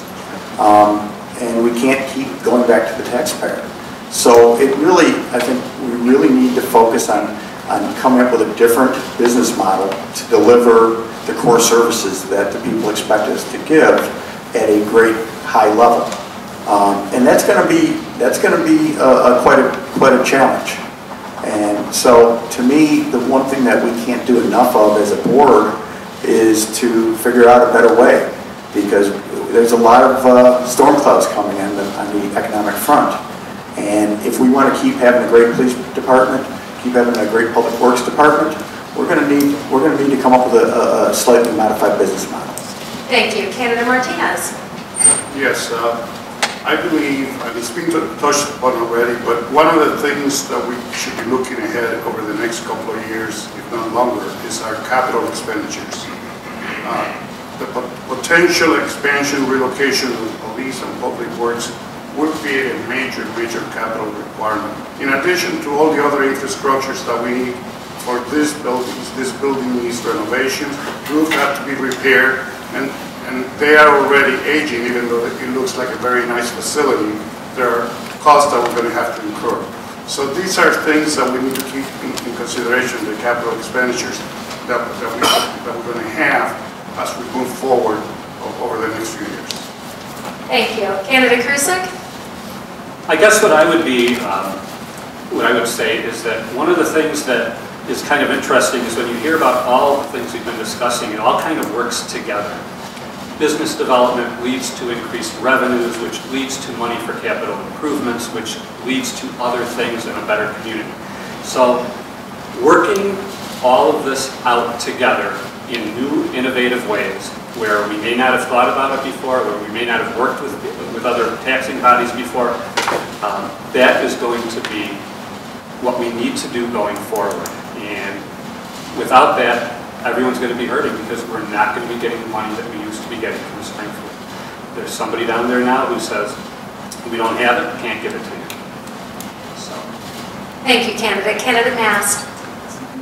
And we can't keep going back to the taxpayer. So it really, I think we really need to focus on coming up with a different business model to deliver the core services that the people expect us to give at a great high level. And that's going to be quite a challenge. And so to me, the one thing that we can't do enough of as a board is to figure out a better way, because there's a lot of storm clouds coming in on the economic front. And if we want to keep having a great police department, keep having a great public works department, we're going to need to come up with a slightly modified business model. Thank you. Candidate Martinez. Yes, I believe, and it's been touched upon already, but one of the things that we should be looking ahead over the next couple of years, if not longer, is our capital expenditures. The potential expansion, relocation of police and public works would be a major capital requirement. In addition to all the other infrastructures that we need for these buildings, this building needs renovations, roof have to be repaired, and they are already aging, even though it looks like a very nice facility. There are costs that we're going to have to incur. So these are things that we need to keep in consideration, the capital expenditures that we're going to have as we move forward over the next few years. Thank you. Candidate Krusek? I guess what I would say is that one of the things that is kind of interesting is when you hear about all the things we've been discussing, it all kind of works together. Business development leads to increased revenues, which leads to money for capital improvements, which leads to other things in a better community. So working all of this out together in new, innovative ways, where we may not have thought about it before, where we may not have worked with other taxing bodies before, that is going to be what we need to do going forward. And without that, everyone's going to be hurting, because we're not going to be getting the money that we used to be getting from Springfield. There's somebody down there now who says, we don't have it, can't give it to you. So. Thank you, Candidate. Candidate Mast.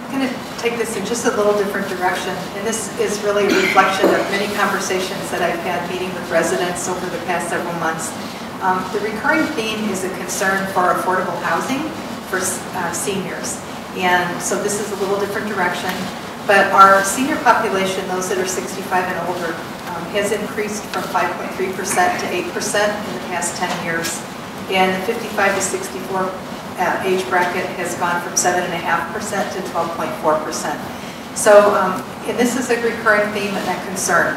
I'm going to take this in just a little different direction, and this is really a reflection of many conversations that I've had meeting with residents over the past several months. The recurring theme is a concern for affordable housing for seniors, and so this is a little different direction. But our senior population, those that are 65 and older, has increased from 5.3% to 8% in the past 10 years. And the 55 to 64 age bracket has gone from 7.5% to 12.4%. So, and this is a recurring theme and a concern.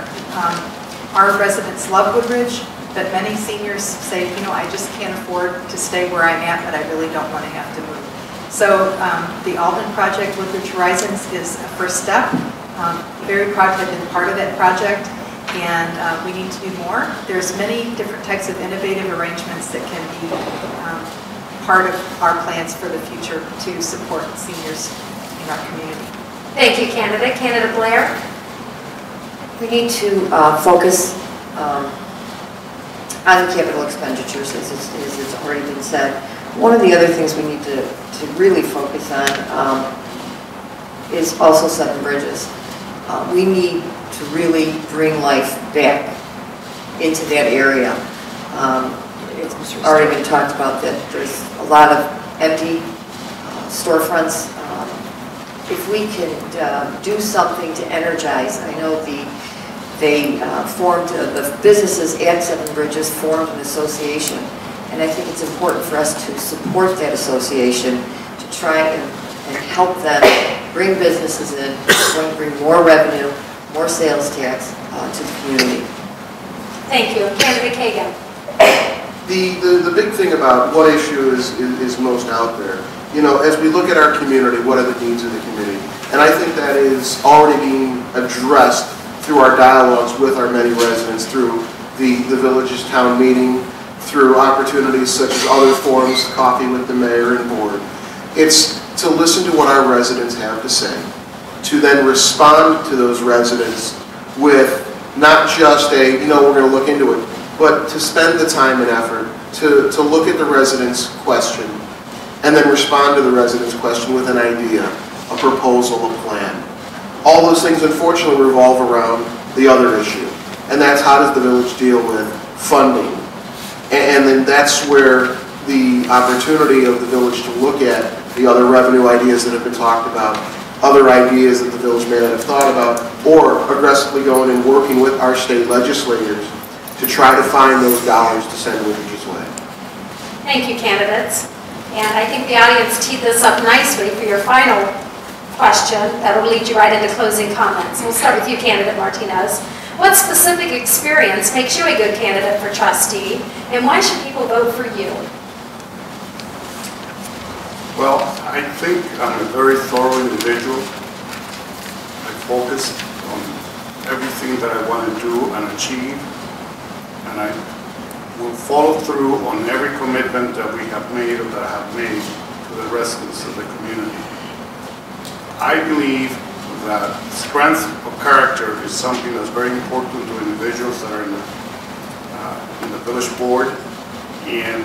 Our residents love Woodridge, but many seniors say, you know, I just can't afford to stay where I'm at, but I really don't want to have to move. So the Alden project, Woodridge Horizons, is a first step. Very proud to have been part of that project, and we need to do more. There's many different types of innovative arrangements that can be part of our plans for the future to support seniors in our community. Thank you, Candidate. Candidate Blair? We need to focus on the capital expenditures, as it's already been said. One of the other things we need to really focus on is also Seven Bridges. We need to really bring life back into that area. It's already been talked about that there's a lot of empty storefronts. If we can do something to energize, I know they formed, the businesses at Seven Bridges formed an association. And I think it's important for us to support that association to try and help them bring businesses in, going to bring more revenue, more sales tax to the community. Thank you. Candidate Kagan. The big thing about what issue is most out there, you know, as we look at our community, what are the needs of the community? And I think that is already being addressed through our dialogues with our many residents, through the Villages Town meeting, through opportunities such as other forums, coffee with the mayor and board. It's to listen to what our residents have to say, to then respond to those residents with not just a, we're going to look into it, but to spend the time and effort to look at the resident's question and then respond to the resident's question with an idea, a proposal, a plan. All those things unfortunately revolve around the other issue, and that's how does the village deal with funding. And then that's where the opportunity of the village to look at the other revenue ideas that have been talked about, other ideas that the village may not have thought about, or aggressively going and working with our state legislators to try to find those dollars to send Woodridge's way. Thank you, candidates. And I think the audience teed this up nicely for your final question that will lead you right into closing comments. We'll start with you, candidate Martinez. What specific experience makes you a good candidate for trustee, and why should people vote for you? Well, I think I'm a very thorough individual. I focus on everything that I want to do and achieve, and I will follow through on every commitment that we have made or that I have made to the residents of the community. I believe that strength of character is something that's very important to individuals that are in the village board, and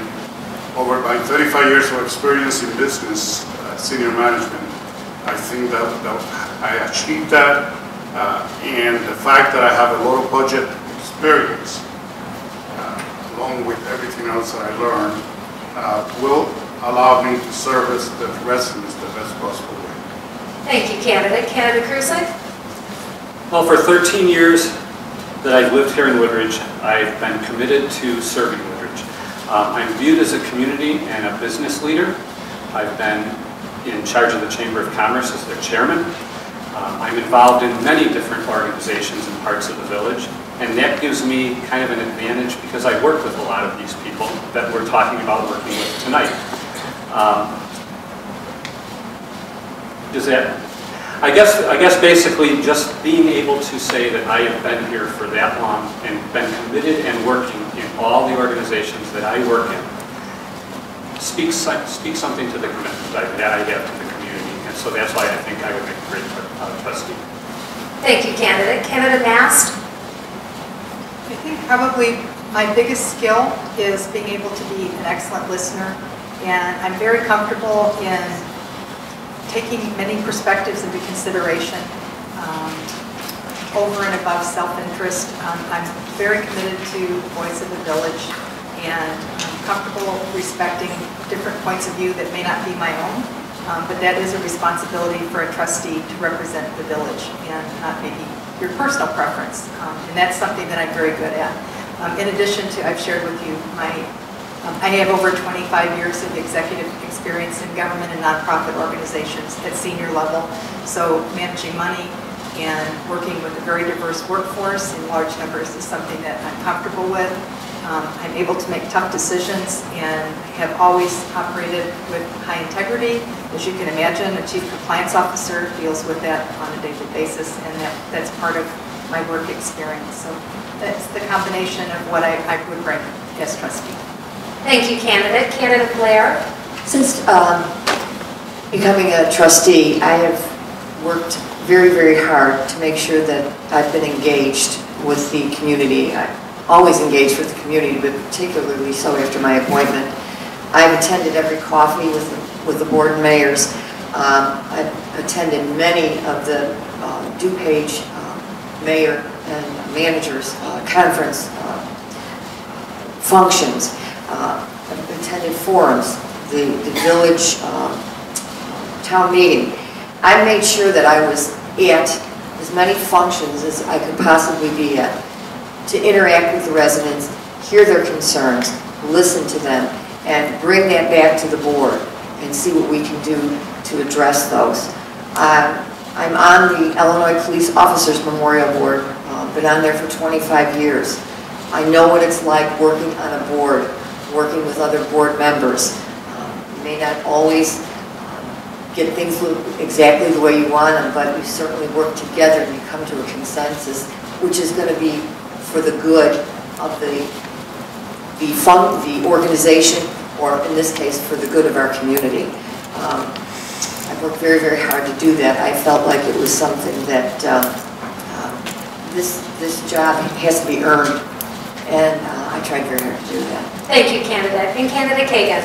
over my 35 years of experience in business, senior management, I think that I achieved that, and the fact that I have a lot of budget experience, along with everything else that I learned, will allow me to service the residents the best possible way. Thank you, candidate. Candidate Krusek? Well, for 13 years that I've lived here in Woodridge, I've been committed to serving Woodridge. I'm viewed as a community and a business leader. I've been in charge of the Chamber of Commerce as their chairman. I'm involved in many different organizations and parts of the village, and that gives me kind of an advantage because I work with a lot of these people that we're talking about working with tonight. I guess basically just being able to say that I have been here for that long and been committed and working in all the organizations that I work in speaks something to the commitment that I have to the community, and so that's why I think I would make a great trustee. Thank you, candidate. Candidate Mast? I think probably my biggest skill is being able to be an excellent listener, and I'm very comfortable in taking many perspectives into consideration over and above self-interest. I'm very committed to the voice of the village, and I'm comfortable respecting different points of view that may not be my own, but that is a responsibility for a trustee to represent the village and not maybe your personal preference, and that's something that I'm very good at. In addition to, I've shared with you I have over 25 years of executive experience in government and nonprofit organizations at senior level. So managing money and working with a very diverse workforce in large numbers is something that I'm comfortable with. I'm able to make tough decisions and have always operated with high integrity. As you can imagine, a chief compliance officer deals with that on a daily basis, and that's part of my work experience. So that's the combination of what I would bring as trustee. Thank you, candidate. Candidate Blair? Since becoming a trustee, I have worked very, very hard to make sure that I've been engaged with the community. I'm always engaged with the community, but particularly so after my appointment. I've attended every coffee with the board and mayors. I've attended many of the DuPage mayor and managers conference functions. I've attended forums, the village town meeting. I made sure that I was at as many functions as I could possibly be at to interact with the residents, hear their concerns, listen to them, and bring that back to the board and see what we can do to address those. I'm on the Illinois Police Officers Memorial Board, been on there for 25 years. I know what it's like working on a board, working with other board members. You may not always get things exactly the way you want them, but you certainly work together and you come to a consensus, which is going to be for the good of the organization, or in this case, for the good of our community. I worked very, very hard to do that. I felt like it was something that this job has to be earned, and I tried very hard to do that. Thank you, candidate. And candidate Kagan.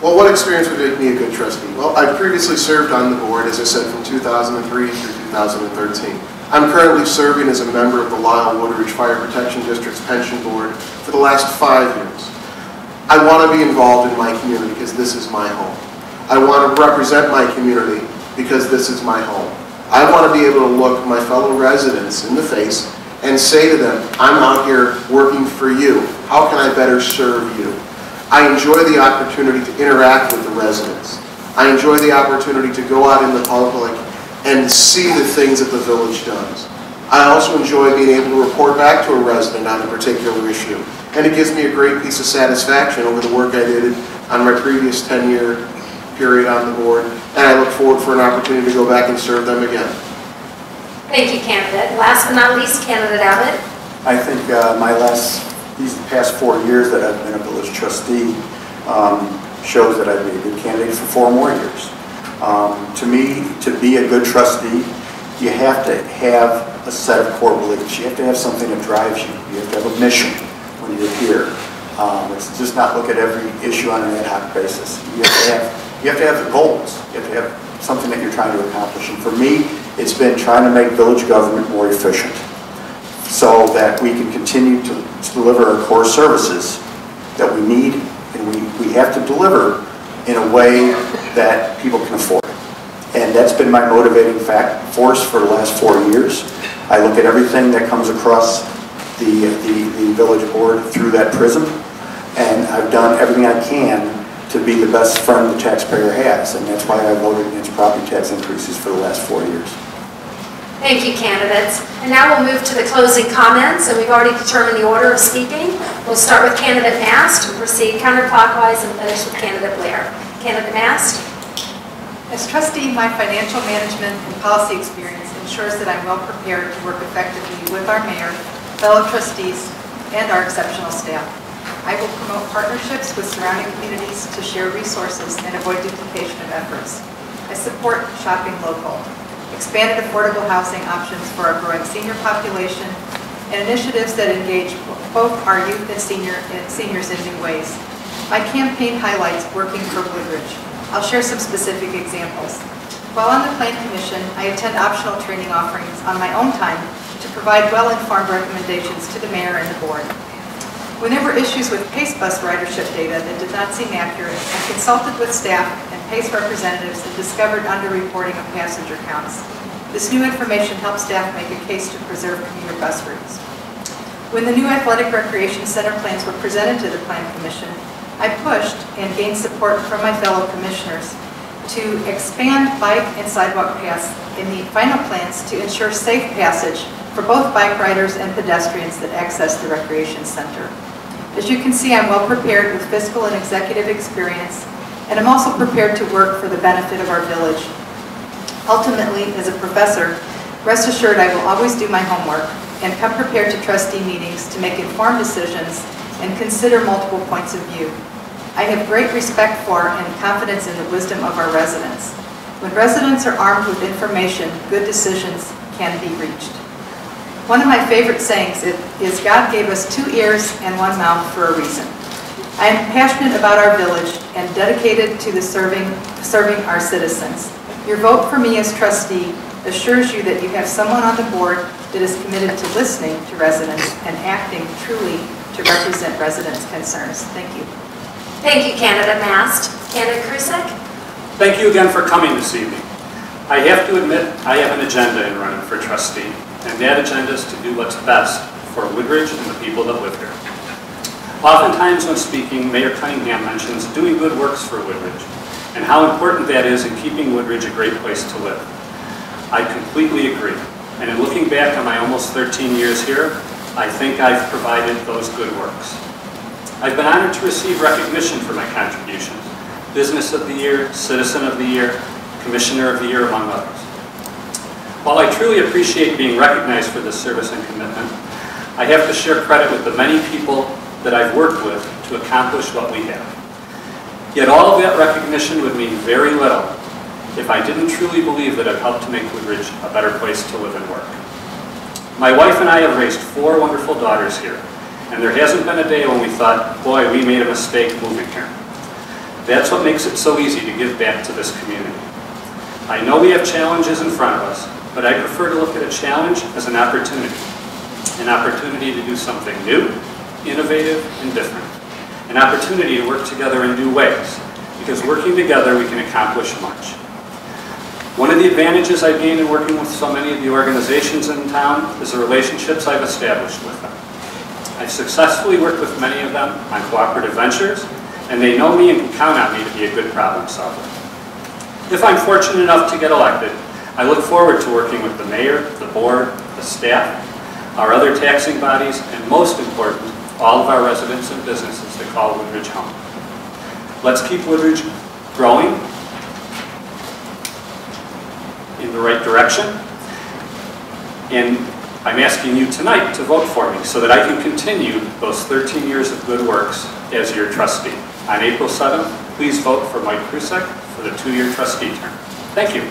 Well, what experience would make me a good trustee? Well, I previously served on the board, as I said, from 2003 through 2013. I'm currently serving as a member of the Lisle-Woodridge Fire Protection District's pension board for the last 5 years. I want to be involved in my community because this is my home. I want to represent my community because this is my home. I want to be able to look my fellow residents in the face and say to them, I'm out here working for you. How can I better serve you? I enjoy the opportunity to interact with the residents. I enjoy the opportunity to go out in the public and see the things that the village does. I also enjoy being able to report back to a resident on a particular issue. And it gives me a great piece of satisfaction over the work I did on my previous 10-year period on the board. And I look forward for an opportunity to go back and serve them again. Thank you, candidate. Last but not least, candidate Abbott. I think these past 4 years that I've been a village trustee shows that I'd be a good candidate for 4 more years. To me, to be a good trustee, you have to have a set of core beliefs. You have to have something that drives you. You have to have a mission when you're here. It's just not look at every issue on an ad hoc basis. You have to have the goals. You have to have something that you're trying to accomplish. And for me, it's been trying to make village government more efficient so that we can continue to deliver our core services that we need, and we have to deliver in a way that people can afford. And that's been my motivating force for the last 4 years. I look at everything that comes across the village board through that prism, and I've done everything I can to be the best friend the taxpayer has, and that's why I voted against property tax increases for the last 4 years. Thank you, candidates. And now we'll move to the closing comments, and we've already determined the order of speaking. We'll start with candidate Mast and proceed counterclockwise and finish with candidate Blair. Candidate Mast. As trustee, my financial management and policy experience ensures that I'm well prepared to work effectively with our mayor, fellow trustees, and our exceptional staff. I will promote partnerships with surrounding communities to share resources and avoid duplication of efforts. I support shopping local, expanded affordable housing options for our growing senior population, and initiatives that engage both our youth and seniors in new ways. My campaign highlights working for Woodridge. I'll share some specific examples. While on the Plan Commission, I attend optional training offerings on my own time to provide well-informed recommendations to the mayor and the board. When there were issues with PACE bus ridership data that did not seem accurate, I consulted with staff and PACE representatives and discovered underreporting of passenger counts. This new information helped staff make a case to preserve commuter bus routes. When the new athletic recreation center plans were presented to the Plan Commission, I pushed and gained support from my fellow commissioners to expand bike and sidewalk paths in the final plans to ensure safe passage for both bike riders and pedestrians that access the recreation center. As you can see, I'm well prepared with fiscal and executive experience, and I'm also prepared to work for the benefit of our village. Ultimately, as a professor, rest assured I will always do my homework and come prepared to trustee meetings to make informed decisions and consider multiple points of view. I have great respect for and confidence in the wisdom of our residents. When residents are armed with information, good decisions can be reached. One of my favorite sayings is, God gave us 2 ears and 1 mouth for a reason. I am passionate about our village and dedicated to serving our citizens. Your vote for me as trustee assures you that you have someone on the board that is committed to listening to residents and acting truly to represent residents' concerns. Thank you. Thank you, candidate Mast. Candidate Krusek. Thank you again for coming this evening. I have to admit, I have an agenda in running for trustee, and that agenda is to do what's best for Woodridge and the people that live here. Oftentimes when speaking, Mayor Cunningham mentions doing good works for Woodridge, and how important that is in keeping Woodridge a great place to live. I completely agree, and in looking back on my almost 13 years here, I think I've provided those good works. I've been honored to receive recognition for my contributions. Business of the Year, Citizen of the Year, Commissioner of the Year, among others. While I truly appreciate being recognized for this service and commitment, I have to share credit with the many people that I've worked with to accomplish what we have. Yet all of that recognition would mean very little if I didn't truly believe that I've helped to make Woodridge a better place to live and work. My wife and I have raised 4 wonderful daughters here, and there hasn't been a day when we thought, boy, we made a mistake moving here. That's what makes it so easy to give back to this community. I know we have challenges in front of us, but I prefer to look at a challenge as an opportunity to do something new, innovative, and different. An opportunity to work together in new ways, because working together we can accomplish much. One of the advantages I've gained in working with so many of the organizations in town is the relationships I've established with them. I've successfully worked with many of them on cooperative ventures, and they know me and can count on me to be a good problem solver. If I'm fortunate enough to get elected, I look forward to working with the mayor, the board, the staff, our other taxing bodies, and most important, all of our residents and businesses that call Woodridge home. Let's keep Woodridge growing in the right direction, and I'm asking you tonight to vote for me so that I can continue those 13 years of good works as your trustee. On April 7th, please vote for Mike Krusek for the 2-year trustee term. Thank you.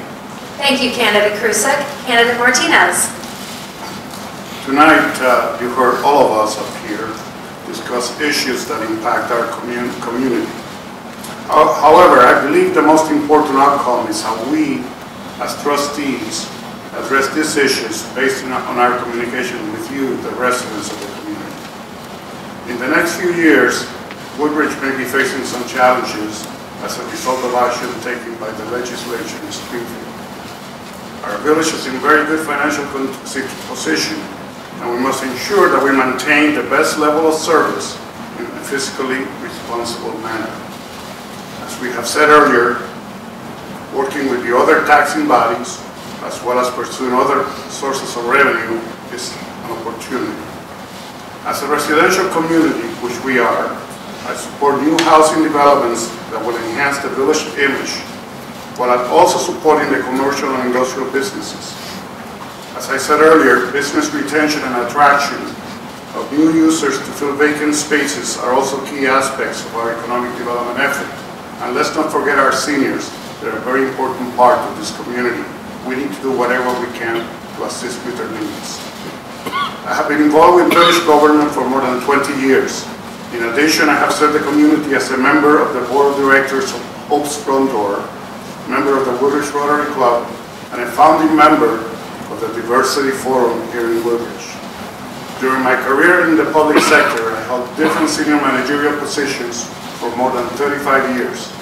Thank you, Candidate Krusek. Candidate Martinez. Tonight, you heard all of us up here discuss issues that impact our community. However, I believe the most important outcome is how we, as trustees, address these issues based on our communication with you, the residents of the community. In the next few years, Woodridge may be facing some challenges as a result of action taken by the legislature in Springfield. Our village is in very good financial position, and we must ensure that we maintain the best level of service in a fiscally responsible manner. As we have said earlier, working with the other taxing bodies, as well as pursuing other sources of revenue, is an opportunity. As a residential community, which we are, I support new housing developments that will enhance the village image, while also supporting the commercial and industrial businesses. As I said earlier, business retention and attraction of new users to fill vacant spaces are also key aspects of our economic development effort. And let's not forget our seniors. They're a very important part of this community. We need to do whatever we can to assist with their needs. I have been involved in village government for more than 20 years. In addition, I have served the community as a member of the board of directors of Hope's Front Door, member of the Woodridge Rotary Club, and a founding member of the Diversity Forum here in Woodridge. During my career in the public sector, I held different senior managerial positions for more than 35 years.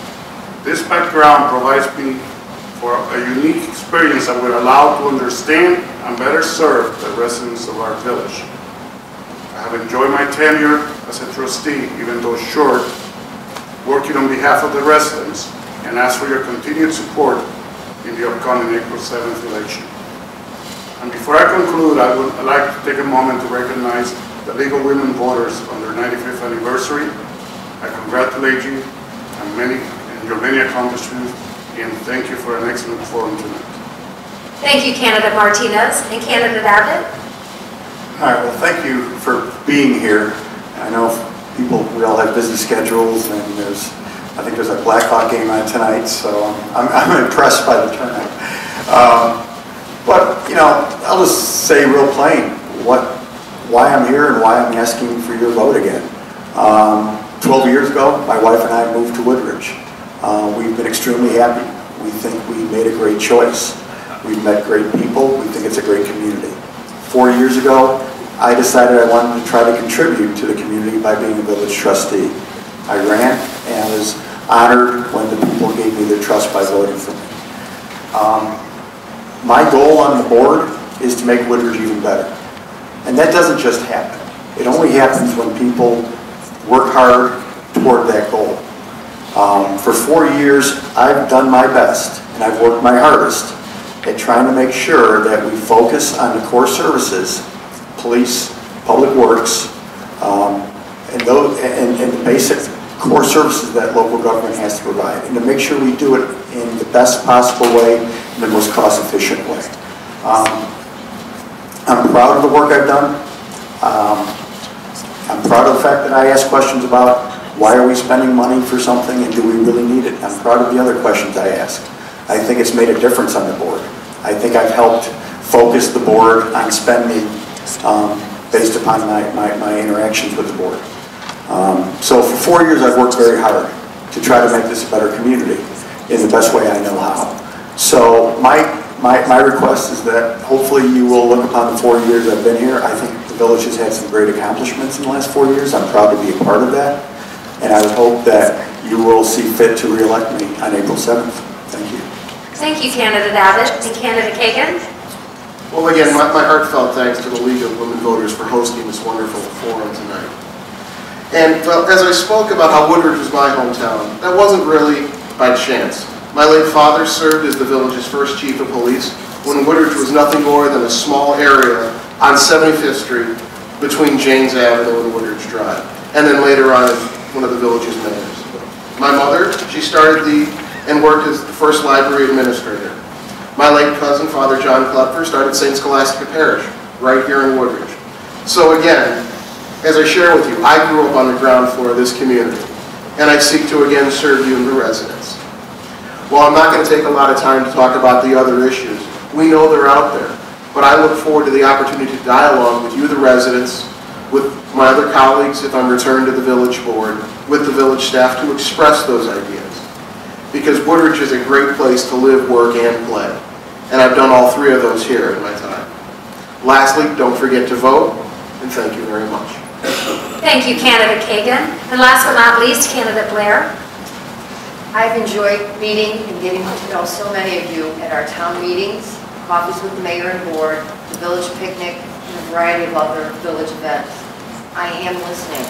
This background provides me for a unique experience that will allow to understand and better serve the residents of our village. I have enjoyed my tenure as a trustee, even though short, working on behalf of the residents, and ask for your continued support in the upcoming April 7th election. And before I conclude, I would like to take a moment to recognize the League of Women Voters on their 95th anniversary. I congratulate you on your many accomplishments, and thank you for an excellent forum tonight. Thank you, Candidate Martinez. And Candidate Abbott? All right, well, thank you for being here. I know we all have busy schedules, and I think there's a Blackhawk game on tonight, so I'm impressed by the turnout. But, you know, I'll just say real plain why I'm here and why I'm asking for your vote again. 12 years ago, my wife and I moved to Woodridge. We've been extremely happy. We think we made a great choice. We've met great people. We think it's a great community. 4 years ago, I decided I wanted to try to contribute to the community by being a village trustee. I ran and was honored when the people gave me their trust by voting for me. My goal on the board is to make Woodridge even better. And that doesn't just happen. It only happens when people work hard toward that goal. For 4 years, I've done my best, and I've worked my hardest at trying to make sure that we focus on the core services, police, public works, and the basic core services that local government has to provide, and to make sure we do it in the best possible way, in the most cost-efficient way. I'm proud of the work I've done. I'm proud of the fact that I ask questions about Why are we spending money for something and do we really need it? I'm proud of the other questions I asked. I think it's made a difference on the board. I think I've helped focus the board on spending based upon my interactions with the board. So for 4 years I've worked very hard to try to make this a better community in the best way I know how. So my request is that hopefully you will look upon the 4 years I've been here. I think the village has had some great accomplishments in the last 4 years. I'm proud to be a part of that. And I would hope that you will see fit to re-elect me on April 7th. Thank you. Thank you, Candidate Abbott. And Candidate Kagan? Well, again, my heartfelt thanks to the League of Women Voters for hosting this wonderful forum tonight. And, well, as I spoke about how Woodridge was my hometown, that wasn't really by chance. My late father served as the village's first chief of police when Woodridge was nothing more than a small area on 75th Street between James Avenue and Woodridge Drive, and then later on as one of the village's mayors. My mother, she started and worked as the first library administrator. My late cousin, Father John Klepfer, started St. Scholastica Parish, right here in Woodridge. So again, as I share with you, I grew up on the ground floor of this community, and I seek to again serve you, the residents. While I'm not going to take a lot of time to talk about the other issues, we know they're out there, but I look forward to the opportunity to dialogue with you, the residents, with my other colleagues if I'm returned to the village board, with the village staff to express those ideas. Because Woodridge is a great place to live, work, and play. And I've done all three of those here in my time. Lastly, don't forget to vote, and thank you very much. Thank you, Candidate Kagan. And last but not least, Candidate Blair. I've enjoyed meeting and getting to know so many of you at our town meetings, coffees with the mayor and board, the village picnic, and a variety of other village events. I am listening.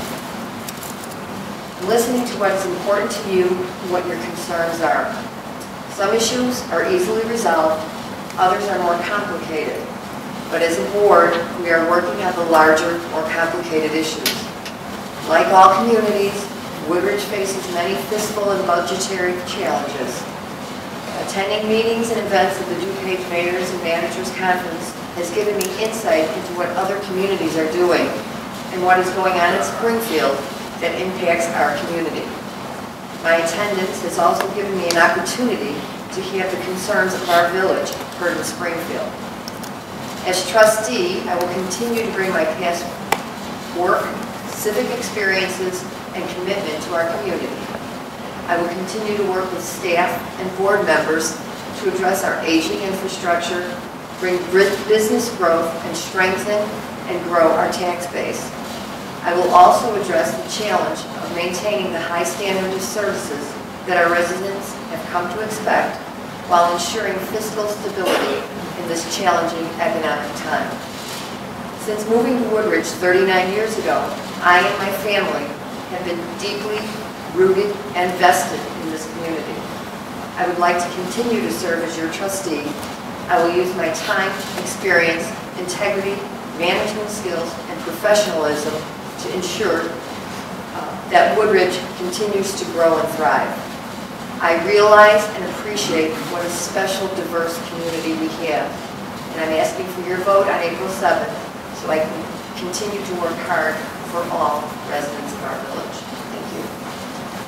I'm listening to what is important to you and what your concerns are. Some issues are easily resolved, others are more complicated. But as a board, we are working on the larger, more complicated issues. Like all communities, Woodridge faces many fiscal and budgetary challenges. Attending meetings and events of the DuPage Mayors and Managers Conference has given me insight into what other communities are doing and what is going on in Springfield that impacts our community. My attendance has also given me an opportunity to hear the concerns of our village heard in Springfield. As trustee, I will continue to bring my past work, civic experiences, and commitment to our community. I will continue to work with staff and board members to address our aging infrastructure, bring business growth, and strengthen and grow our tax base. I will also address the challenge of maintaining the high standard of services that our residents have come to expect while ensuring fiscal stability in this challenging economic time. Since moving to Woodridge 39 years ago, I and my family have been deeply rooted and vested in this community. I would like to continue to serve as your trustee. I will use my time, experience, integrity, management skills, and professionalism to ensure that Woodridge continues to grow and thrive. I realize and appreciate what a special, diverse community we have, and I'm asking for your vote on April 7th so I can continue to work hard for all residents of our village. Thank you.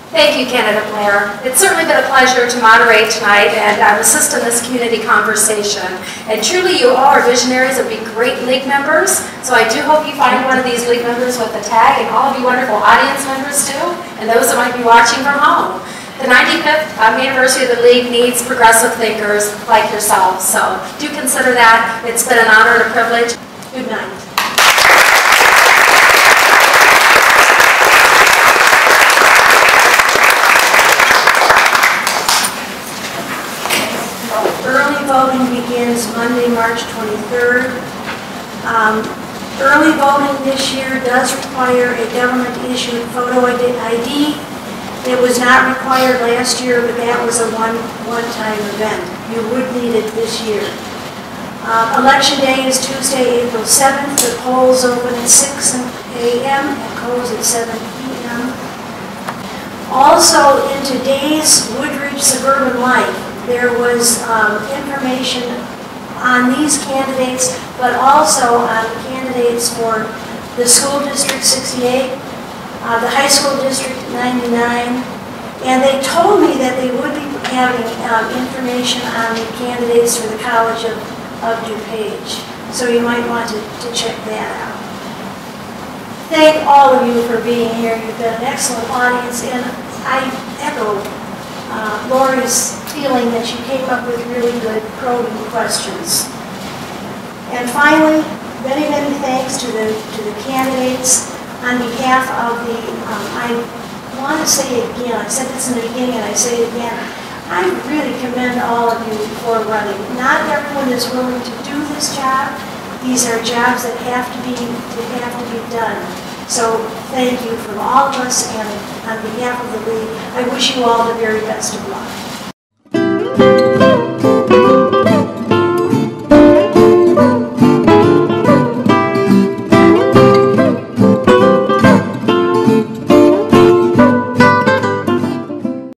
Thank you, Candidate Blair. It's certainly been a pleasure to moderate tonight and assist in this community conversation. And truly, you all are visionaries and be great league members. So I do hope you find one of these league members with a tag, and all of you wonderful audience members too, and those that might be watching from home. The 95th anniversary of the League needs progressive thinkers like yourselves. So do consider that. It's been an honor and a privilege. Good night. Early voting begins Monday, March 23rd. Early voting this year does require a government-issued photo ID. It was not required last year, but that was a one-time event. You would need it this year. Election day is Tuesday, April 7th. The polls open at 6 a.m. and close at 7 p.m. Also, in today's Woodridge Suburban Life, there was information on these candidates, but also on the candidates for the School District 68, the high school district at 99, and they told me that they would be having information on the candidates for the College of DuPage. So you might want to check that out. Thank all of you for being here. You've been an excellent audience, and I echo Lori's feeling that you came up with really good probing questions. And finally, many, many thanks to the candidates. On behalf of the, I want to say again, I said this in the beginning and I say it again, I really commend all of you for running. Not everyone is willing to do this job. These are jobs that have to be done. So thank you from all of us, and on behalf of the league, I wish you all the very best of luck.